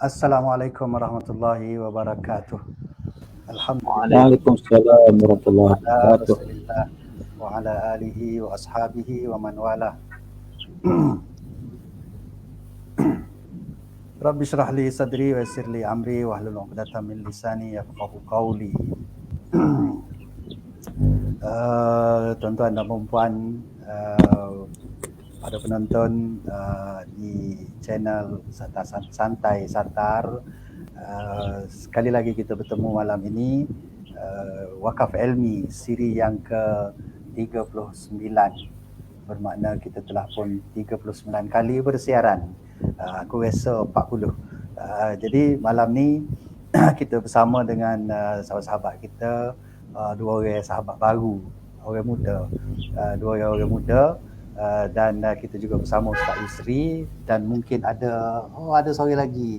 Assalamualaikum warahmatullahi wabarakatuh. Alhamdulillah Waalaikumsalam warahmatullahi ala wabarakatuh. Rasulillah wa ala alihi wa ashabihi wa man wala. Rabbi syrah li sadri wa yassir li amri wa hlul 'uqdatam min lisani yafqahu qawli. Tuan-tuan dan puan-puan, pada penonton di channel Santai Satar, sekali lagi kita bertemu malam ini, Wakaf Ilmi siri yang ke-39, bermakna kita telah pun 39 kali bersiaran. Aku rasa 40. Jadi malam ni kita bersama dengan sahabat-sahabat kita, dua orang sahabat baru, orang muda, dua orang muda, dan kita juga bersama Ustaz Yusri, dan mungkin ada seorang lagi,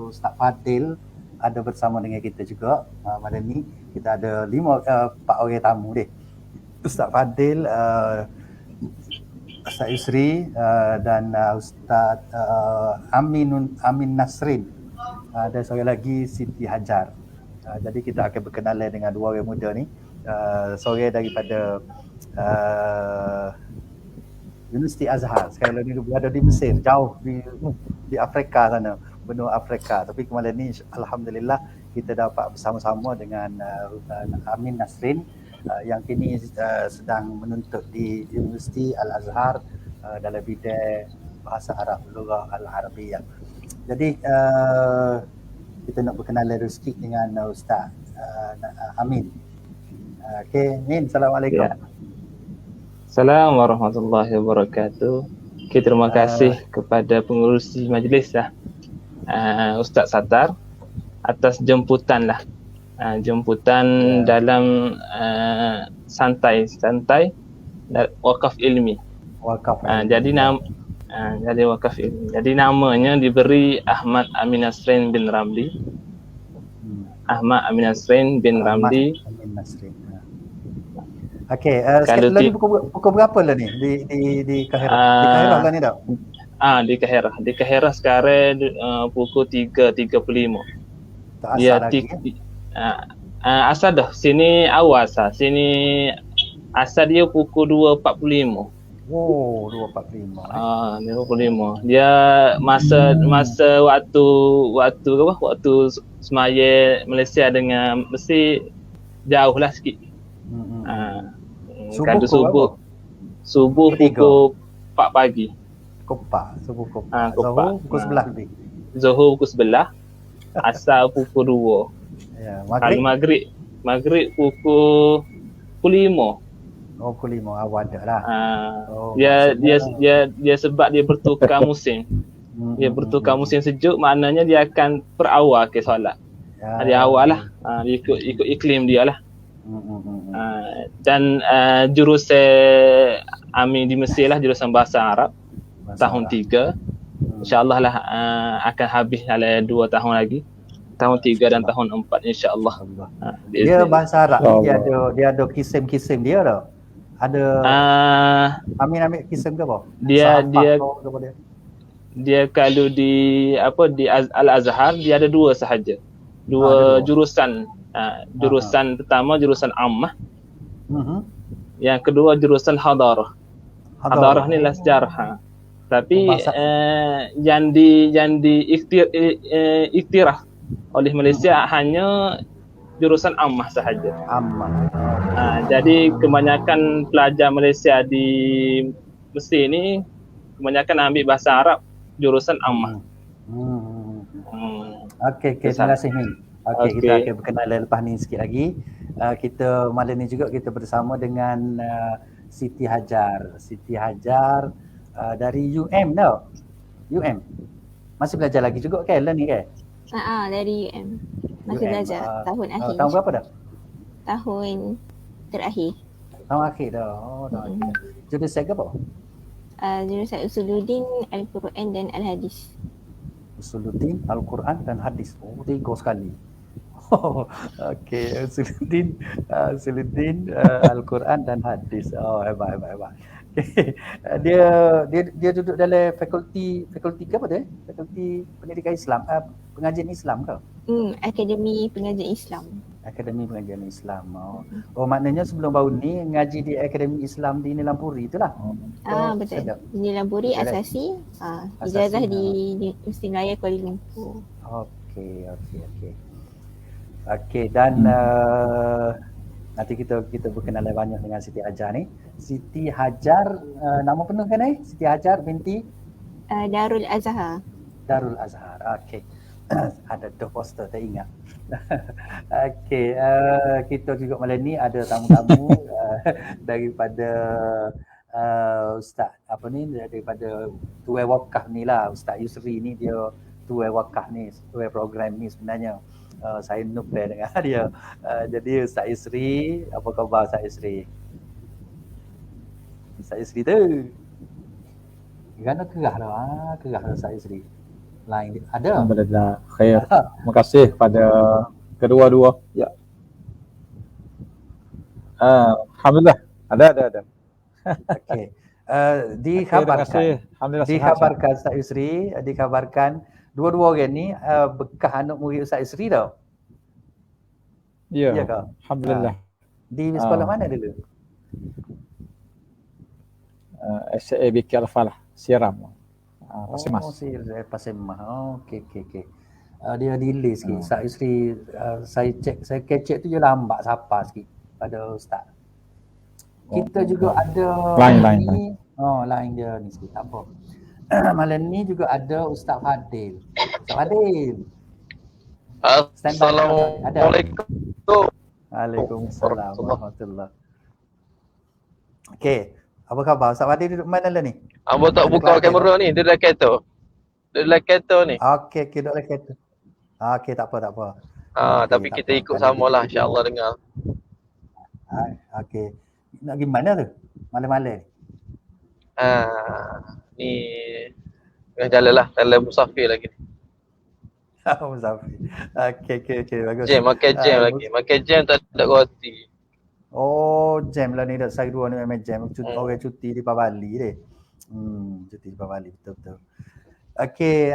Ustaz Fadil ada bersama dengan kita juga. Malam ni kita ada 4 orang tamu deh. Ustaz Fadil, Ustaz Yusri, dan Ustaz Amin Nasrin, dan seorang lagi Siti Hajar. Jadi kita akan berkenalan dengan dua orang muda ni. Seorang daripada Universiti Azhar, sekarang ni berada di Mesir, jauh di Afrika sana, benua Afrika. Tapi kemarin ni alhamdulillah kita dapat bersama-sama dengan Amin Nasrin, yang kini sedang menuntut di Universiti Al-Azhar dalam bidang bahasa Arab, Lughah Al-Arabiyah. Jadi kita nak berkenalan sikit dengan Ustaz Amin. Okey, Min, Assalamualaikum. Ya. Assalamualaikum warahmatullahi wabarakatuh. Okay, terima kasih kepada pengurusi majlis Ustaz Satar atas jemputan dalam santai wakaf ilmi. Jadi wakaf ilmi. Jadi namanya diberi Ahmad Amin Nasrin bin Ramli. Ahmad Amin Nasrin bin Ramli. Okey, sekarang ni pukul berapa lah ni di Kahirah? Di Kahirah lah ni dah? Di Kahirah sekarang pukul 3.35. Tak asal lagi. Asal dah. Sini awal asal. Sini asal dia pukul 2.45. Oh, 2.45. 2.45. Dia masa waktu semaya Malaysia dengan Mesir jauh lah sikit. Subuh pukul 4 pagi. Subuh pukul 4. Zuhur pukul 11 lebih. Zuhur pukul 11. Asar pukul 2. Ya, maghrib pukul 5. Oh, pukul 5 awal dah lah. Dia sebab dia bertukar musim. Dia bertukar musim sejuk, maknanya dia akan berawal ke solat. Dia awal lah. Dia ikut iklim dia lah. Dan jurusan Amin di Mesir lah, jurusan bahasa Arab, tahun 3. InsyaAllah lah akan habis dalam 2 tahun lagi, tahun 3 dan tahun 4 insyaAllah. Dia bahasa Arab ni dia ada kisim-kisim dia dah. Ada Amin ambil kisim ke apa? Dia kalau di Al-Azhar dia ada 2 sahaja. Dua jurusan. Jurusan pertama jurusan Ammah. Yang kedua jurusan Hadarah. Hadarah ni lah sejarah. Tapi yang diiktiraf oleh Malaysia hanya jurusan Ammah sahaja. Jadi kebanyakan pelajar Malaysia di Mesir ni kebanyakan ambil bahasa Arab jurusan Ammah. Okey, terima kasih Min. Okey, kita akan berkenalan lepas ni sikit lagi. Kita malam ni juga kita bersama dengan Siti Hajar. Siti Hajar dari UM tau. UM. Masih belajar lagi juga kan lah ni kan? Dari UM. Masih belajar tahun akhir. Tahun berapa dah? Tahun terakhir. Tahun akhir dah. Oh, tahun akhir. Jurusan apa? Jurusan Usuluddin, Al-Quran dan Al-Hadis. Usuluddin, Al-Quran dan Hadis. Oh, 3 sekali. Okey, Usuluddin, Al-Quran dan Hadis. Oh, hebat. dia dia duduk dalam fakulti ke apa tu? Fakulti Pendidikan Islam, pengajian Islam ke? Akademi Pengajian Islam. Akademi Pengajian Islam. Oh maknanya sebelum baru ni ngaji di Akademi Islam di Nilampuri itulah. Betul. sedap. Nilampuri Betul, asasi, Asasi, ijazah di Universiti Melayu Kuala Lumpur. Okey. Okey, dan nanti kita berkenalan banyak dengan Siti Hajar ni. Siti Hajar, nama penuh kan Siti Hajar binti Darul Azhar. Darul Azhar. Okey. Ada dua poster tak ingat. Okey, kita juga malam ni ada tamu-tamu daripada Ustaz daripada Tuai Wakaf ni lah. Ustaz Yusri ni dia Tuai Wakaf ni, Tuai program ni sebenarnya. Saya noob dengan dia. Jadi Ustaz Yusri, apa khabar Ustaz Yusri? Ustaz Yusri tu. Kerana kerah dah Ustaz Yusri. Lain ada. Alhamdulillah, khair. Terima kasih kepada kedua-dua. Ya. Alhamdulillah, ada. Okey. Dikhabarkan Ustaz Yusri, dua-dua orang ni bekas anak murid Ustaz Yusri tau. Ya. Ya ke? Alhamdulillah. Di sekolah mana dulu? SABK Al-Falah, Siram. Pasir Mas. Pasir Mas. Okey. Dia delay sikit. Ustaz Yusri, saya kecek tu je lambat sapa sikit pada Ustaz. Kita juga ada lain. Lain dia ni sikit, tak apa. Malam ni juga ada Ustaz Fadil. Ustaz Fadil. Assalamualaikum. Waalaikumsalam warahmatullahi. Okey. Apa khabar? Ustaz Fadil duduk mana lah ni? Abang tak buka kamera ni, dia dalam kereta. Ni. Okey, duduk dalam kereta. Okey, tak apa. Tapi kita ikut samalah, insya-Allah dengar. Okey. Nak pergi mana tu? Malam-malam ni? Ni tengah jalan lah, dalam musafir lagi ni. Musafir. Okey, bagus. Makan jam tak ada roti. Oh, jam lah ni dah. Saya dua ni memang jam. Orang cuti di Bali deh. Cuti di Bali, betul. Okey,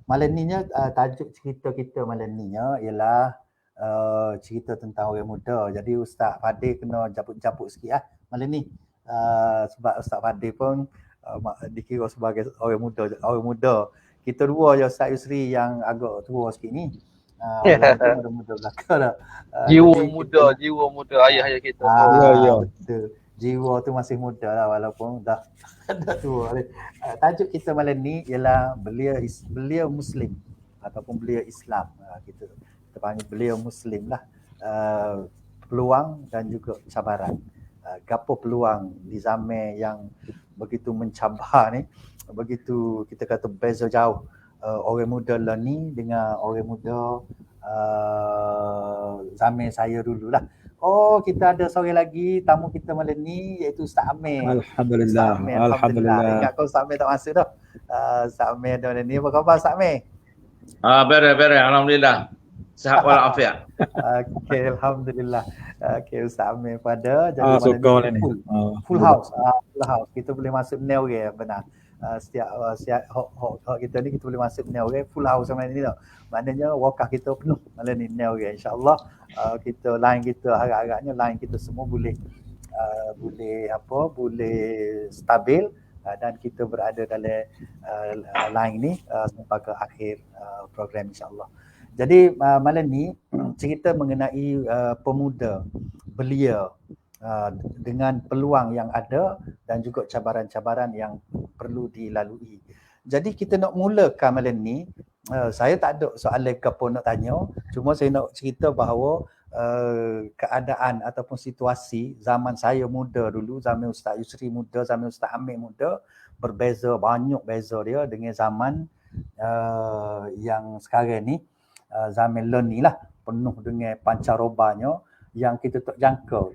malam ni tajuk cerita kita malam ni ialah cerita tentang orang muda. Jadi Ustaz Fadil kena japuk-japuk sikit malam ni. Sebab Ustaz Fadil pun dikira sebagai orang muda. Kita dua je Ustaz Yusri yang agak tua sikit ni. Orang muda belakang dah. Jiwa muda ayah kita. Ya. Betul. Jiwa tu masih muda lah walaupun dah tua. Tajuk kita malam ni ialah beliau Muslim ataupun beliau Islam. Kita panggil beliau Muslim lah. Peluang dan juga cabaran. Gapo peluang di zaman yang begitu mencabar ni, begitu kita kata beza jauh. Orang muda lah ni dengan orang muda zaman saya dulu lah. Oh, kita ada seorang lagi tamu kita malam ni iaitu Ustaz Amir. Alhamdulillah. Ingat kau Ustaz Amir tak masuk dah. Ustaz Amir ada ni. Apa khabar Ustaz Amir? Beres. Alhamdulillah. Sihat walafiat. Okey, alhamdulillah. Okey, Ustaz Amir pada jadi suka ni. Full house. Kita boleh masuk ni orang benar. Setiap hok kita ni kita boleh masuk ni orang full house malam ni tau. Maknanya wakaf kita penuh malam ni orang. Insya-Allah kita line kita harap-harapnya line kita semua boleh stabil dan kita berada dalam line ni sampai ke akhir program insya-Allah. Jadi malam ni cerita mengenai pemuda belia dengan peluang yang ada dan juga cabaran-cabaran yang perlu dilalui. Jadi kita nak mulakan malam ni, saya tak ada soalan ke apa nak tanya, cuma saya nak cerita bahawa keadaan ataupun situasi zaman saya muda dulu, zaman Ustaz Yusri muda, zaman Ustaz Amir muda, berbeza, banyak beza dia dengan zaman yang sekarang ni. Zaman ni lah penuh dengan pancarobanya yang kita tak jangka.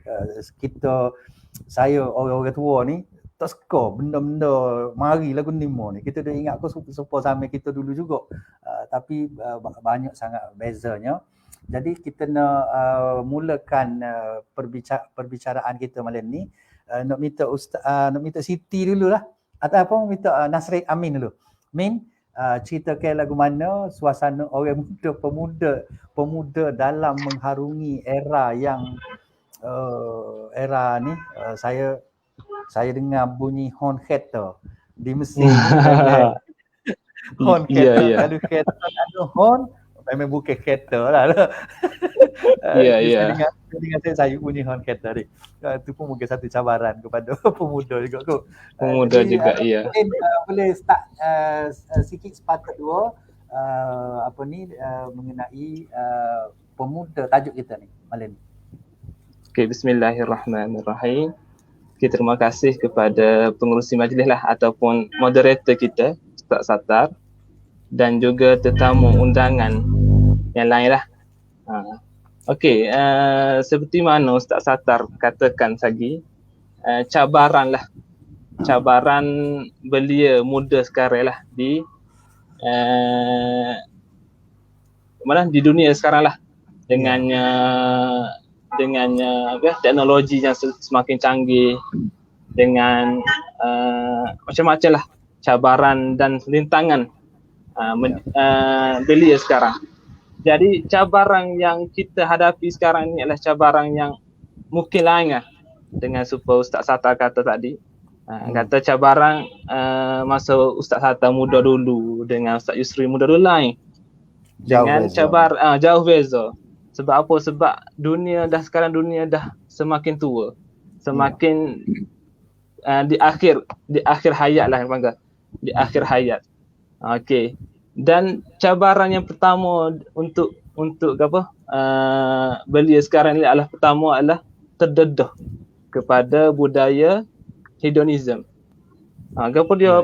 Saya orang-orang tua ni tak suka benda-benda mari lagu nimo ni. Kita dah ingat serupa zaman kita dulu juga. Tapi banyak sangat bezanya. Jadi kita nak mulakan perbicaraan kita malam ni nak minta Siti dululah. Ataupun minta Nasri Amin dulu. Min, ceritakan lagu mana suasana orang pemuda dalam mengharungi era yang era ni saya dengar bunyi horn kereta di Mesir. Horn kereta, kalau kereta ada horn memang bukan kereta lah. Ya. Dengan saya bunyi horn kereta ni. Itu pun mungkin satu cabaran kepada pemuda juga kot. Pemuda juga, ya. Boleh start sikit sepatut dua mengenai pemuda tajuk kita ni malam ni. Okay, bismillahirrahmanirrahim. Okay, terima kasih kepada pengerusi majlis lah ataupun moderator kita, Ustaz Sattar, dan juga tetamu undangan yang lain lah. Okey, seperti mana Ustaz Sattar katakan tadi, cabaran belia muda sekarang lah di dunia sekarang lah dengannya teknologi yang semakin canggih, dengan macam-macam lah cabaran dan rintangan belia sekarang. Jadi cabaran yang kita hadapi sekarang ni adalah cabaran yang mungkin lain lah dengan supaya Ustaz Sattar kata tadi. Kata cabaran masa Ustaz Sattar muda dulu dengan Ustaz Yusri muda dulu lain. Dengan jauh beza. Sebab apa? Sebab dunia dah semakin tua. Semakin di akhir hayat lah panggil. Di akhir hayat. Okey. Dan cabaran yang pertama untuk belia sekarang ni adalah terdedah kepada budaya hedonism. Kenapa dia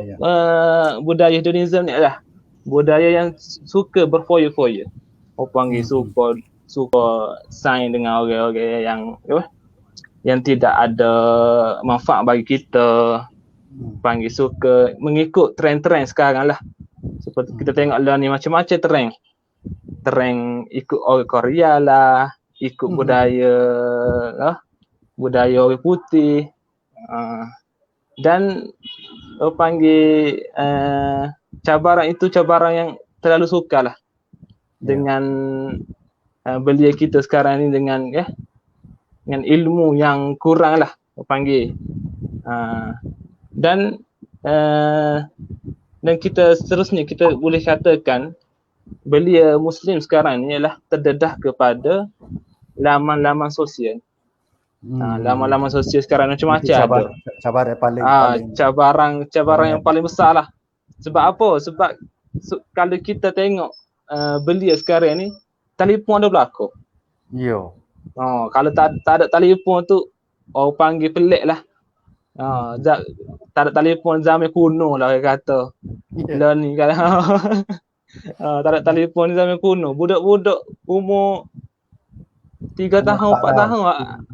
budaya hedonism ni adalah budaya yang suka berfoya-foya. Orang panggil suka sign dengan orang-orang yang tidak ada manfaat bagi kita. Panggil suka mengikut trend-trend sekarang lah. Seperti kita tengok lah ni macam-macam trend ikut orang Korea lah, ikut budaya orang putih. Dan panggil cabaran itu cabaran yang terlalu suka lah dengan belia kita sekarang ni dengan ilmu yang kurang lah panggil. Dan kita seterusnya kita boleh katakan belia Muslim sekarang ni ialah terdedah kepada laman-laman sosial. Laman-laman sosial sekarang macam-macam ada. Cabaran yang paling besar lah. Sebab apa? Sebab kalau kita tengok belia sekarang ni, telefon ada berlaku. Kalau tak ada telefon tu, orang panggil pelik lah. Tak ada telefon zaman kuno lah orang kata. Lah ni kalau tak ada telefon zaman kuno, budak-budak umur 3 tahun, 4 tahun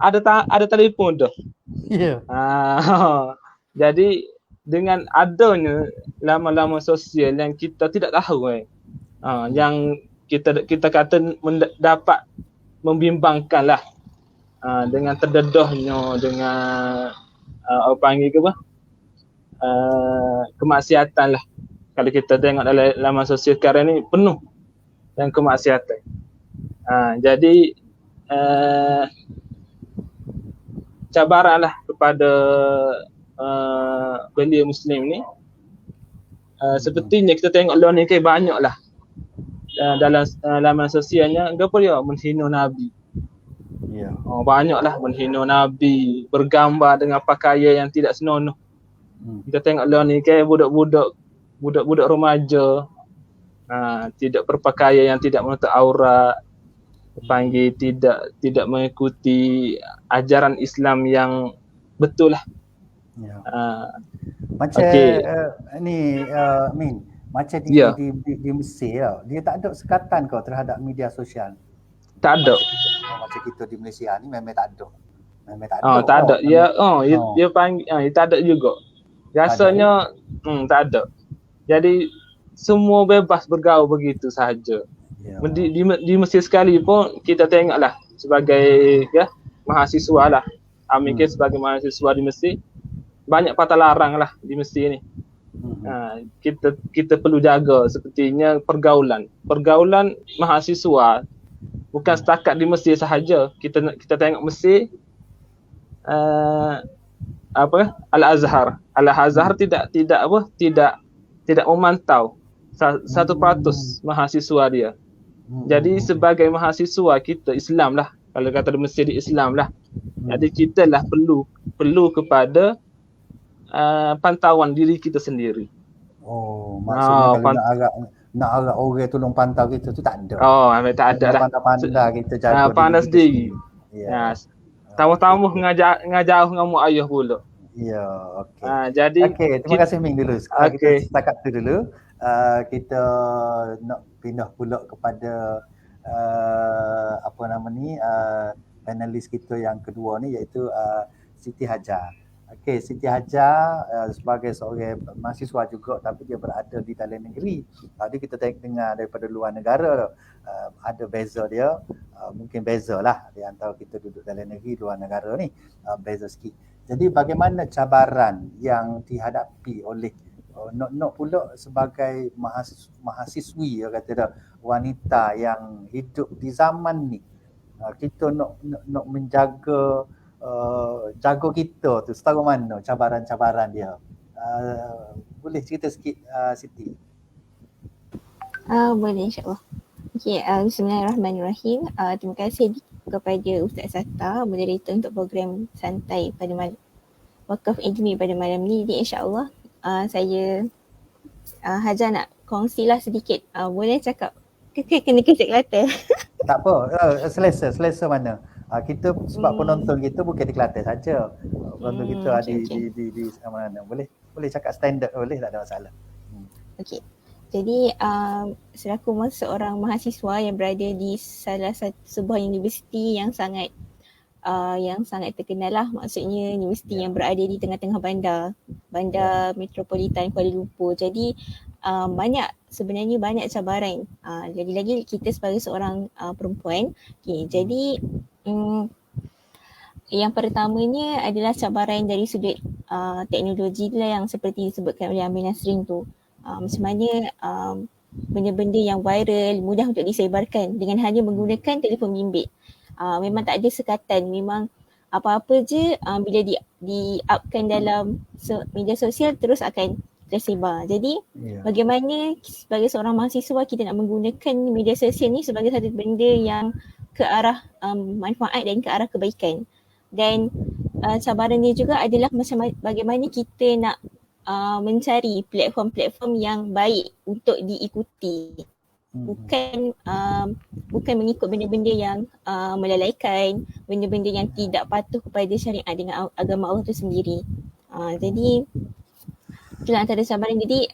ada telefon tu. Jadi dengan adanya laman-laman sosial yang kita tidak tahu yang kita kata dapat membimbangkan lah dengan terdedahnya, dengan apa panggil ke apa? Kemaksiatan lah. Kalau kita tengok dalam laman sosial sekarang ni penuh dengan kemaksiatan. Jadi cabaran lah kepada belia Muslim ni. Sepertinya kita tengok lawan ni banyak lah dalam laman sosialnya, apa dia menghina Nabi. Banyaklah menghina Nabi, bergambar dengan pakaian yang tidak senonoh. Kita tengok lawan ni budak-budak remaja tidak berpakaian yang tidak menutup aurat, panggil tidak mengikuti ajaran Islam yang betul lah. Macam Min, macam di Mesir tau, dia tak ada sekatan kau terhadap media sosial. Tak ada. Macam kita di Malaysia ni memang tak ada. Tak ada. Dia panggil tak ada juga. Rasanya tak ada. Jadi semua bebas bergaul begitu sahaja. Di Mesir sekali pun kita tengoklah sebagai mahasiswa lah. Amir sebagai mahasiswa di Mesir, banyak patah larang lah di Mesir ni. Kita perlu jaga sepertinya pergaulan mahasiswa bukan setakat di Mesir sahaja. Kita tengok Mesir Al-Azhar tidak memantau 1% mahasiswa dia. Jadi sebagai mahasiswa kita Islam lah, kalau kata di Mesir di Islam lah. Jadi kita lah perlu kepada pantauan diri kita sendiri. Maksudnya kalau nak agak orang tolong pantau kita tu tak ada. Tak ada lah. Pandai-pandai kita jaga pandai sendiri. Ya. Tamu-tamu ngajauh dengan mak ayah pula. Ya, okey. Jadi terima kasih Ming dulu. Kita setakat tu dulu. Kita nak pindah pula kepada panelis kita yang kedua ni, iaitu Siti Hajar. Okey, Siti Hajar sebagai seorang mahasiswa juga, tapi dia berada di dalam negeri. Tadi kita dengar daripada luar negara, ada beza dia, mungkin beza lah di antara kita duduk dalam negeri, luar negara ni, beza sikit. Jadi bagaimana cabaran yang dihadapi oleh Nok pula sebagai mahasiswi, kata dah, wanita yang hidup di zaman ni, kita nak menjaga jaga kita tu setahu mana cabaran-cabaran dia. Boleh cerita sikit Siti? Boleh, insyaAllah. Okay, bismillahirrahmanirrahim. Terima kasih kepada Ustaz Sata, moderator untuk program santai pada malam Wakaf Ilmi pada malam ni. Jadi insyaAllah saya Hajar nak kongsilah sedikit. Boleh cakap kena kecek Kelantan? Tak apa, selesa mana. Kita sebab penonton kita bukan di Kelantan saja. Penonton kita ada di mana. Boleh cakap standard, boleh, tak ada masalah. Okey. Jadi selaku seorang mahasiswa yang berada di salah satu sebuah universiti yang sangat terkenal lah, maksudnya universiti yang berada di tengah-tengah bandar metropolitan Kuala Lumpur. Jadi sebenarnya banyak cabaran. Lagi-lagi kita sebagai seorang perempuan. Okay, jadi yang pertamanya adalah cabaran dari sudut teknologi lah, yang seperti disebutkan oleh Amir Nasrin tu. Macam mana benda-benda yang viral mudah untuk disebarkan dengan hanya menggunakan telefon bimbit. Memang tak ada sekatan, memang apa-apa je bila di-upkan dalam media sosial terus akan tersebar. Jadi bagaimana sebagai seorang mahasiswa kita nak menggunakan media sosial ni sebagai satu benda yang ke arah manfaat dan ke arah kebaikan. Dan cabaran dia juga adalah macam bagaimana kita nak mencari platform-platform yang baik untuk diikuti. Bukan mengikut benda-benda yang melalaikan, benda-benda yang tidak patuh kepada syariat dengan agama Allah tu sendiri. Jadi itulah antara cabaran. Jadi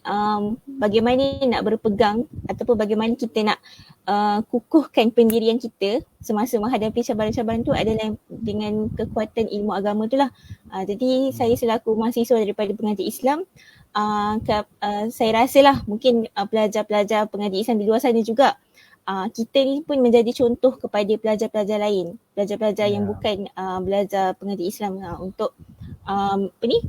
bagaimana nak berpegang ataupun bagaimana kita nak kukuhkan pendirian kita semasa menghadapi cabaran-cabaran tu adalah dengan kekuatan ilmu agama tu lah. Jadi saya selaku mahasiswa daripada pengaji Islam, saya rasalah mungkin pelajar-pelajar pengaji Islam di luar sana juga, kita ni pun menjadi contoh kepada pelajar-pelajar lain, pelajar-pelajar yang bukan belajar pengaji Islam, untuk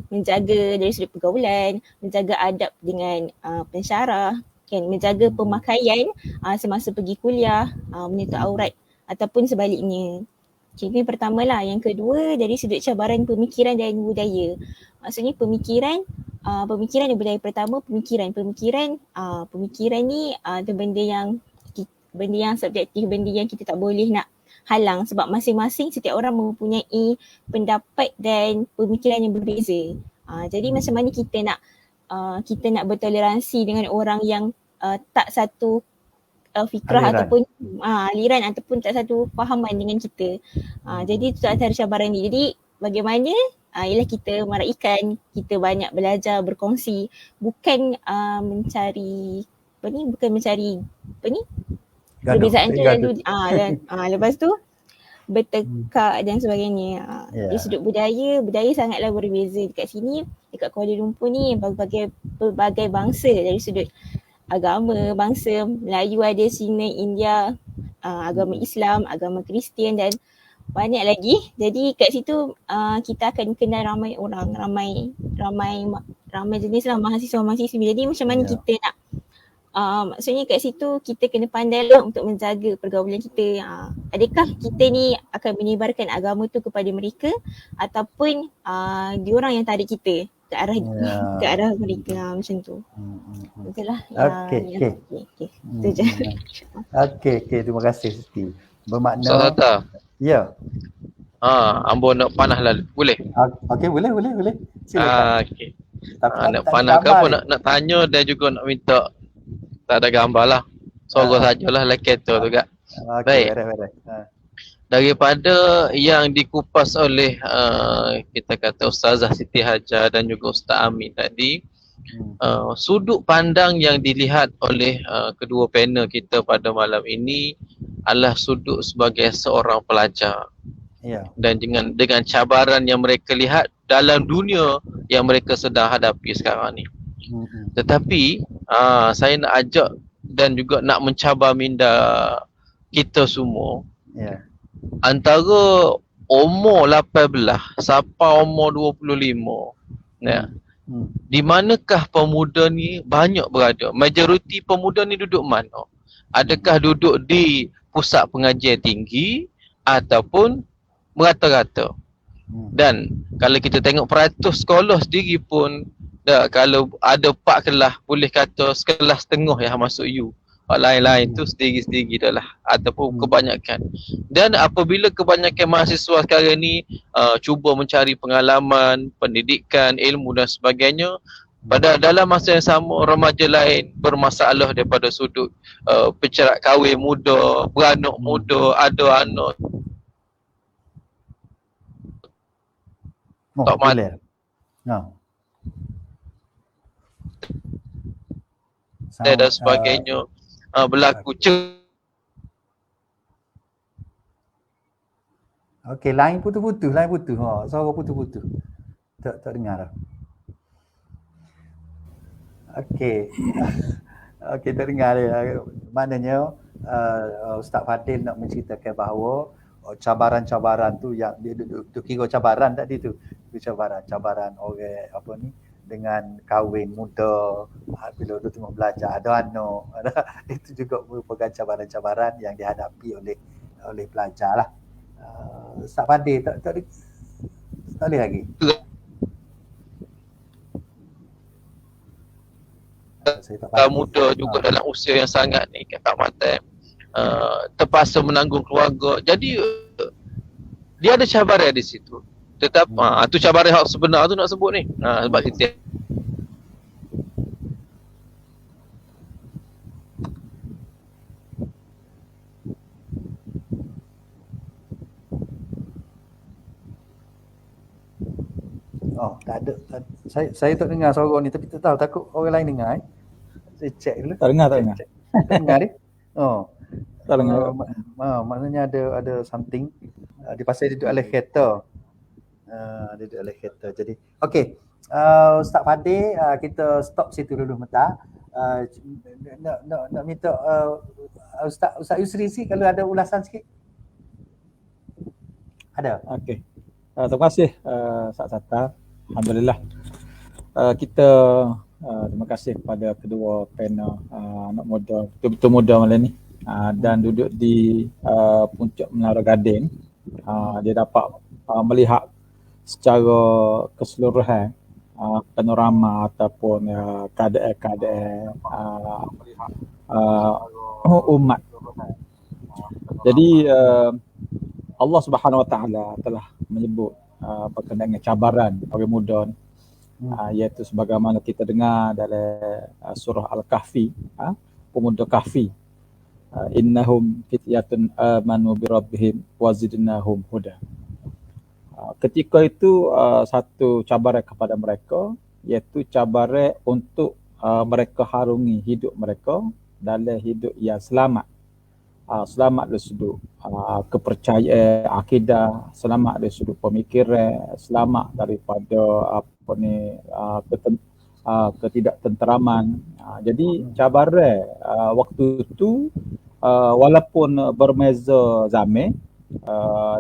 menjaga dari sudut pergaulan, menjaga adab dengan pensyarah, kan, menjaga pemakaian semasa pergi kuliah, menutup aurat ataupun sebaliknya. Okay, ini pertama lah. Yang kedua dari sudut cabaran pemikiran dan budaya. Maksudnya pemikiran dan budaya. Pertama pemikiran ni ada benda yang subjektif, benda yang kita tak boleh nak halang sebab masing-masing setiap orang mempunyai pendapat dan pemikiran yang berbeza. Jadi macam mana kita nak bertoleransi dengan orang yang tak satu fikrah ataupun aliran ataupun tak satu fahaman dengan kita. Jadi itu antara cabaran ni. Jadi bagaimana ialah kita meraihkan, kita banyak belajar, berkongsi, bukan mencari perbezaan tu lalu lepas tu bertekak dan sebagainya. Dari sudut budaya sangatlah berbeza dekat sini, dekat Kuala Lumpur ni berbagai bangsa dari sudut agama, bangsa Melayu ada, Cina, India, agama Islam, agama Kristian dan banyak lagi. Jadi kat situ kita akan kenal ramai orang, ramai jenis lah mahasiswa-mahasiswi. Jadi macam mana kita nak maksudnya kat situ kita kena pandai lah untuk menjaga pergaulan kita. Adakah kita ni akan menyebarkan agama tu kepada mereka ataupun diorang yang tarik kita ke arah mereka, macam tu. Betul lah. Okey. Itu je. Okey, terima kasih Siti. Bermakna Sata. ya. Ambo nak panah lah. Boleh? Okey, boleh. Silakan. Okey. Tapi Nak tak panah ke apa, gambar. nak tanya dan juga nak minta. Tak ada gambar lah. Sorok sajalah lelaki tu kak. Okey, Baik. beres. Daripada yang dikupas oleh kita kata Ustazah Siti Hajar dan juga Ustaz Amin tadi, sudut pandang yang dilihat oleh kedua panel kita pada malam ini adalah sudut sebagai seorang pelajar. Ya. Dan dengan cabaran yang mereka lihat dalam dunia yang mereka sedang hadapi sekarang ni. Tetapi saya nak ajak dan juga nak mencabar minda kita semua. Ya. Antara umur 18 sampai umur 25. Ya. Di manakah pemuda ni banyak berada? Majoriti pemuda ni duduk mana? Adakah duduk di pusat pengajian tinggi ataupun merata-rata? Dan kalau kita tengok peratus sekolah sendiri pun kalau ada 4 kelas, boleh kata sekelas setengah yang masuk U. Lain-lain tu sendiri-sendiri dah lah ataupun kebanyakan. Dan apabila kebanyakan mahasiswa sekarang ni cuba mencari pengalaman, pendidikan, ilmu dan sebagainya, pada dalam masa yang sama remaja lain bermasalah daripada sudut pencerat kahwin muda, beranak muda, ada anak tak boleh. dan sebagainya. Berlaku Okey, line putus. Suara putus. Tak dengar dah. Okey. Okey, tak dengar dia. Maknanya Ustaz Fadil nak menceritakan bahawa cabaran-cabaran tu yang dia tu kira cabaran tadi tu. Cabaran orang apa ni dengan kahwin muda, bila dia tengah belajar ada anak, itu juga merupakan cabaran-cabaran yang dihadapi oleh pelajar lah. Ustaz Fadil tak boleh lagi. Muda juga dalam usia yang sangat ni kakak mata terpaksa menanggung keluarga. Jadi dia ada cabaran di situ. Tetap tu cabaran hak sebenar tu nak sebut ni. Sebab kita tak ada. Saya tak dengar suara ni, tapi tak tahu, takut orang lain dengar. Saya check dulu. Tak dengar. Tak dengar dia. Tak dengar. Maknanya ada something. Dia pasal dia duduk oleh kereta. Jadi okey. Ustaz Fadil, kita stop situ dulu mentah. Nak minta Ustaz Yusri si kalau ada ulasan sikit. Ada. Okey. Terima kasih Ustaz Sata. Alhamdulillah. Kita terima kasih kepada kedua panel anak muda, betul-betul muda malam ni, dan duduk di puncak Menara Gading. Dia dapat melihat secara keseluruhan panorama ataupun keadaan umat. Jadi Allah Subhanahu Wa Taala telah menyebut berkenaan dengan cabaran orang muda ni, iaitu sebagaimana kita dengar dalam surah Al-Kahfi, pemuda Kahfi, innahum fityatun amanu bi rabbihim wa zidnahum huda. Ketika itu satu cabaran kepada mereka, iaitu cabaran untuk mereka harungi hidup mereka dalam hidup yang selamat. Selamat dari sudut kepercayaan akidah, selamat dari sudut pemikiran, selamat daripada ketidaktenteraman. Jadi cabaran waktu itu walaupun berbeza zaman,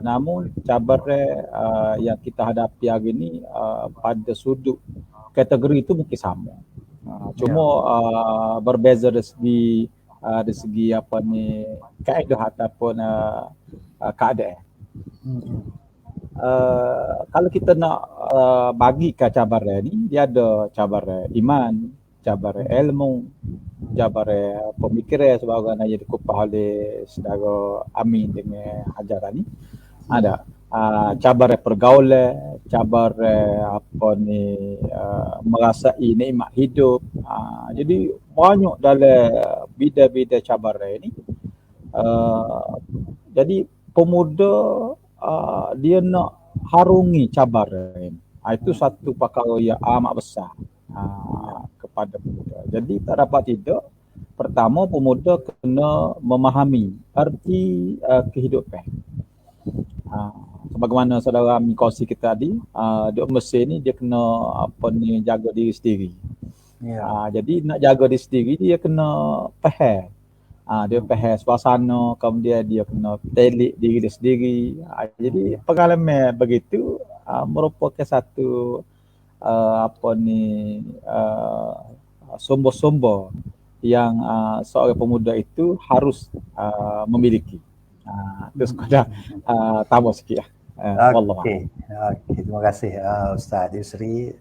Namun cabaran yang kita hadapi hari ini pada sudut kategori itu mungkin sama. Cuma berbeza dari segi apa ni kaedah ataupun keadaan. Kalau kita nak bagi ke cabaran ni, dia ada cabaran iman, cabaran ilmu, cabaran pemikiran sebagaimana yang dikupas oleh saudara Amin dengan ajaran ni. Ada cabaran pergaulan, cabaran apa ni merasai nikmat hidup. Jadi banyak dalam bidang-bidang cabaran ni. Jadi pemuda dia nak harungi cabaran. Itu satu perkara yang amat besar kepada pemuda. Jadi tak dapat tidak, pertama pemuda kena memahami arti kehidupan. Sebagaimana saudara Amin kongsi kita tadi, duk Mesir ni dia kena apa ni jaga diri sendiri. Jadi nak jaga diri sendiri dia kena faham. Dia faham suasana, kemudian dia kena telik diri dia sendiri. Jadi pengalaman begitu merupakan satu sumber-sumber yang seorang pemuda itu harus memiliki. Terus sekadar tambah sikit lah. Okey, terima kasih Ustaz Yusri.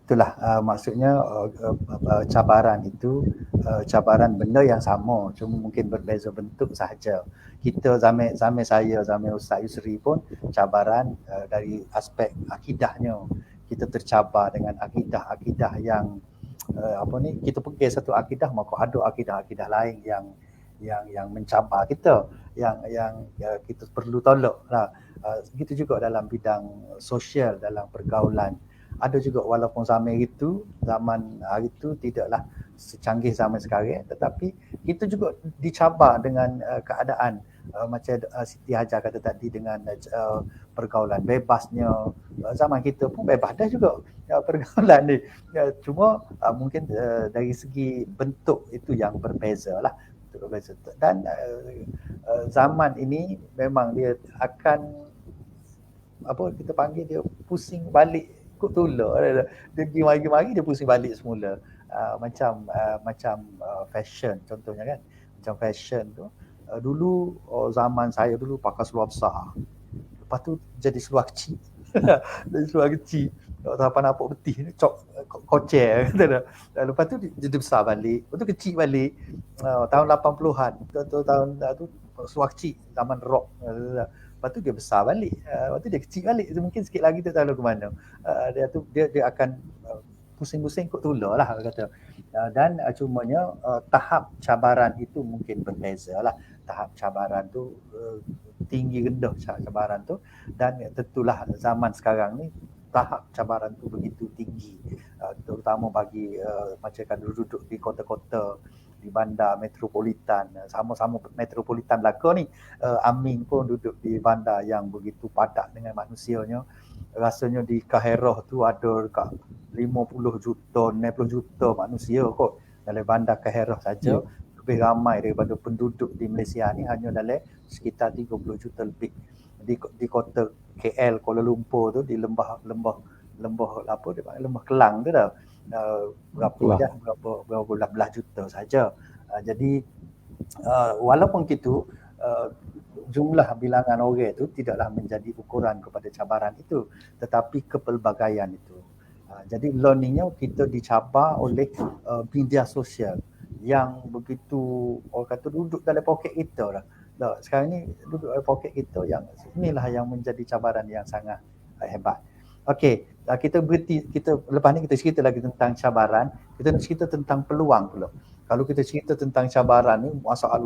Itulah maksudnya cabaran itu cabaran benda yang sama, cuma mungkin berbeza bentuk sahaja. Kita zaman saya, zaman Ustaz Yusri pun cabaran dari aspek akidahnya. Kita tercabar dengan akidah yang kita pergi satu akidah, maka ada akidah-akidah lain yang mencabar kita, yang kita perlu tolak lah. Begitu juga dalam bidang sosial, dalam pergaulan. Ada juga walaupun zaman hari itu tidaklah secanggih zaman sekarang, tetapi kita juga dicabar dengan keadaan macam Siti Hajar kata tadi, dengan pergaulan bebasnya. Zaman kita pun bebas dah juga pergaulan ni. Cuma mungkin dari segi bentuk itu yang berbeza lah. Dan zaman ini memang dia akan kita panggil dia pusing balik kut tula. Dia pergi mari-mari dia pusing balik semula. Macam fashion contohnya kan. Macam fashion tu dulu zaman saya dulu pakai seluar besar. Lepas tu jadi seluar kecil. Jadi seluar kecil. Tak apa nampak betih kocer kata dah. Lepas tu jadi besar balik. Lepas tu kecil balik. Tahun 80-an. Tahun tu seluar kecil zaman rock. Lepas tu dia besar balik. Lepas tu dia kecil balik. Mungkin sikit lagi tak tahu ke mana. Dia akan pusing-pusing kot tular lah kata. Dan cumanya tahap cabaran itu mungkin berbeza lah. Tahap cabaran tu tinggi rendah cabaran tu, dan tentulah zaman sekarang ni tahap cabaran tu begitu tinggi, terutama bagi macam kan duduk di kota-kota, di bandar metropolitan, sama-sama metropolitan belaka ni. Amin pun duduk di bandar yang begitu padat dengan manusianya. Rasanya di Kaherah tu ada dekat 50 juta, 60 juta manusia kot dalam bandar Kaherah saja. Lebih ramai daripada penduduk di Malaysia ni, hanya dalam sekitar 30 juta lebih. Di kota KL, Kuala Lumpur tu, di lembah apa dia panggil, lembah Kelang tu dah berapa belas juta saja. Jadi walaupun gitu, jumlah bilangan orang itu tidaklah menjadi ukuran kepada cabaran itu, tetapi kepelbagaian itu. Jadi learningnya kita dicabar oleh media sosial yang begitu, orang kata duduk dalam poket kita dah. Sekarang ni duduk dalam poket kita, yang inilah yang menjadi cabaran yang sangat hebat. Okey, kita berhenti, lepas ni kita cerita lagi tentang cabaran, kita nak cerita tentang peluang pula. Kalau kita cerita tentang cabaran ni, masalah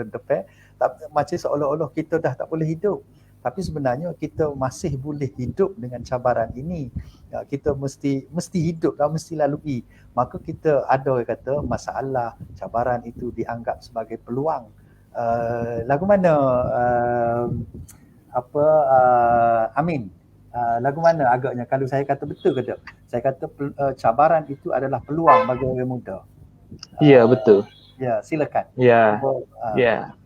depan, macam seolah-olah kita dah tak boleh hidup. Tapi sebenarnya kita masih boleh hidup dengan cabaran ini. Kita mesti hidup dan mesti lalui. Maka kita ada orang kata masalah, cabaran itu dianggap sebagai peluang. Lagu mana Amin? Lagu mana agaknya kalau saya kata betul ke tak? Saya kata cabaran itu adalah peluang bagi orang muda. Ya, betul. Ya, silakan. Ya.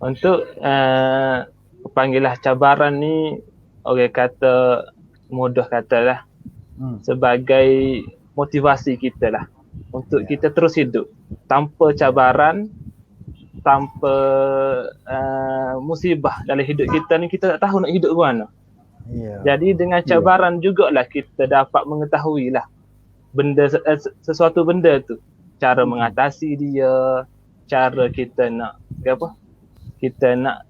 Untuk panggillah cabaran ni, orang kata mudah katalah sebagai motivasi kita lah untuk kita terus hidup. Tanpa cabaran, tanpa musibah dalam hidup kita ni, kita tak tahu nak hidup ke mana. Jadi dengan cabaran jugalah kita dapat mengetahui lah benda sesuatu benda tu, cara mengatasi dia, cara kita nak apa? Kita nak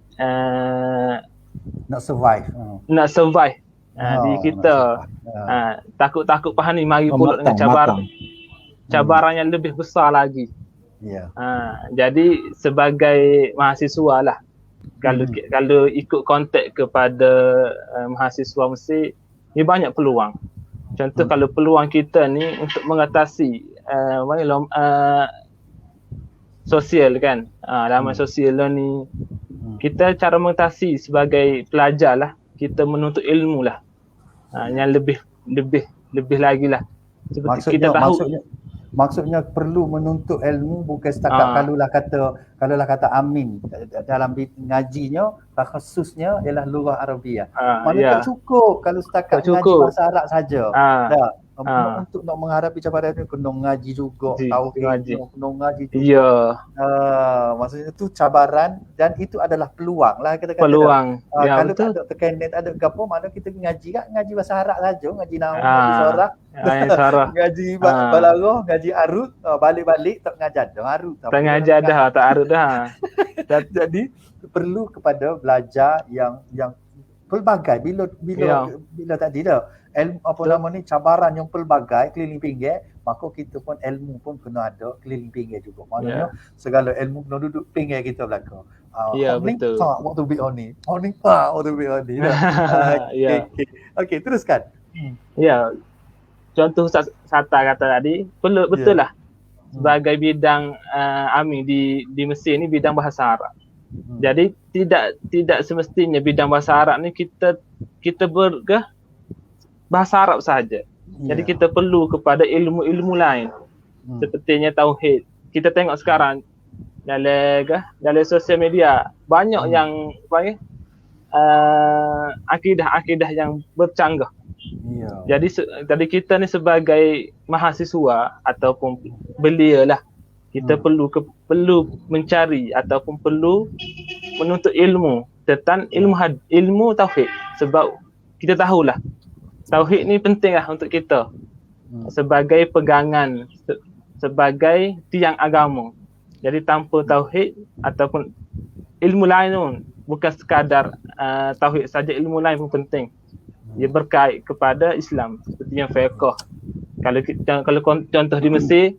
survive. Nak survive. Di kita takut-takut pahal ni mari pula dengan cabaran yang lebih besar lagi. Jadi sebagai mahasiswa lah, kalau ikut konteks kepada mahasiswa Mesir ni banyak peluang. Contoh kalau peluang kita ni untuk mengatasi sosial kan, laman sosial ni, kita cara mengatasi sebagai pelajar lah, kita menuntut ilmu lah, yang lebih lagi lah. Seperti kita tahu maksudnya perlu menuntut ilmu, bukan setakat kalaulah kata Amin dalam ngajinya khususnya ialah lughah Arabiah. Tak cukup kalau setakat ngaji bahasa Arab saja. Untuk nak menghadapi cabaran ni kena ngaji juga, tauhid, kena ngaji juga. Maksudnya tu cabaran dan itu adalah peluang lah kita kata. Peluang. Kalau tak ada tekanan, tak ada gapo, mana kita ngaji bahasa Arab saja, ngaji nahwu, ngaji sorah, ngaji balaghah, ngaji arut, balik-balik tak ngajar dah arut. Tak ngajar dah, tak arut dah. Jadi perlu kepada belajar yang pelbagai bila tadi dah ilmu apa nama ni, cabaran yang pelbagai keliling pinggir, maka kita pun ilmu pun kena ada keliling pinggir juga. Maknanya segala ilmu kena duduk pinggir kita belakang. Betul. Waktu be on ni. Waktu be on ni. Okey, teruskan. Contoh Sata kata tadi, betul lah. Sebagai bidang Amin di Mesir ni bidang bahasa Arab. Jadi tidak semestinya bidang bahasa Arab ni kita bahasa Arab sahaja. Jadi kita perlu kepada ilmu-ilmu lain. Sepertinya tauhid. Kita tengok sekarang dalam sosial media banyak yang akidah-akidah yang bercanggah. Jadi kita ni sebagai mahasiswa ataupun belia lah, kita perlu mencari ataupun perlu menuntut ilmu tentang ilmu tauhid, sebab kita tahulah tauhid ni penting lah untuk kita sebagai pegangan, sebagai tiang agama. Jadi tanpa tauhid ataupun ilmu lain pun, bukan sekadar tauhid saja, ilmu lain pun penting. Dia berkait kepada Islam, seperti yang fiqh. Kalau contoh di Mesir,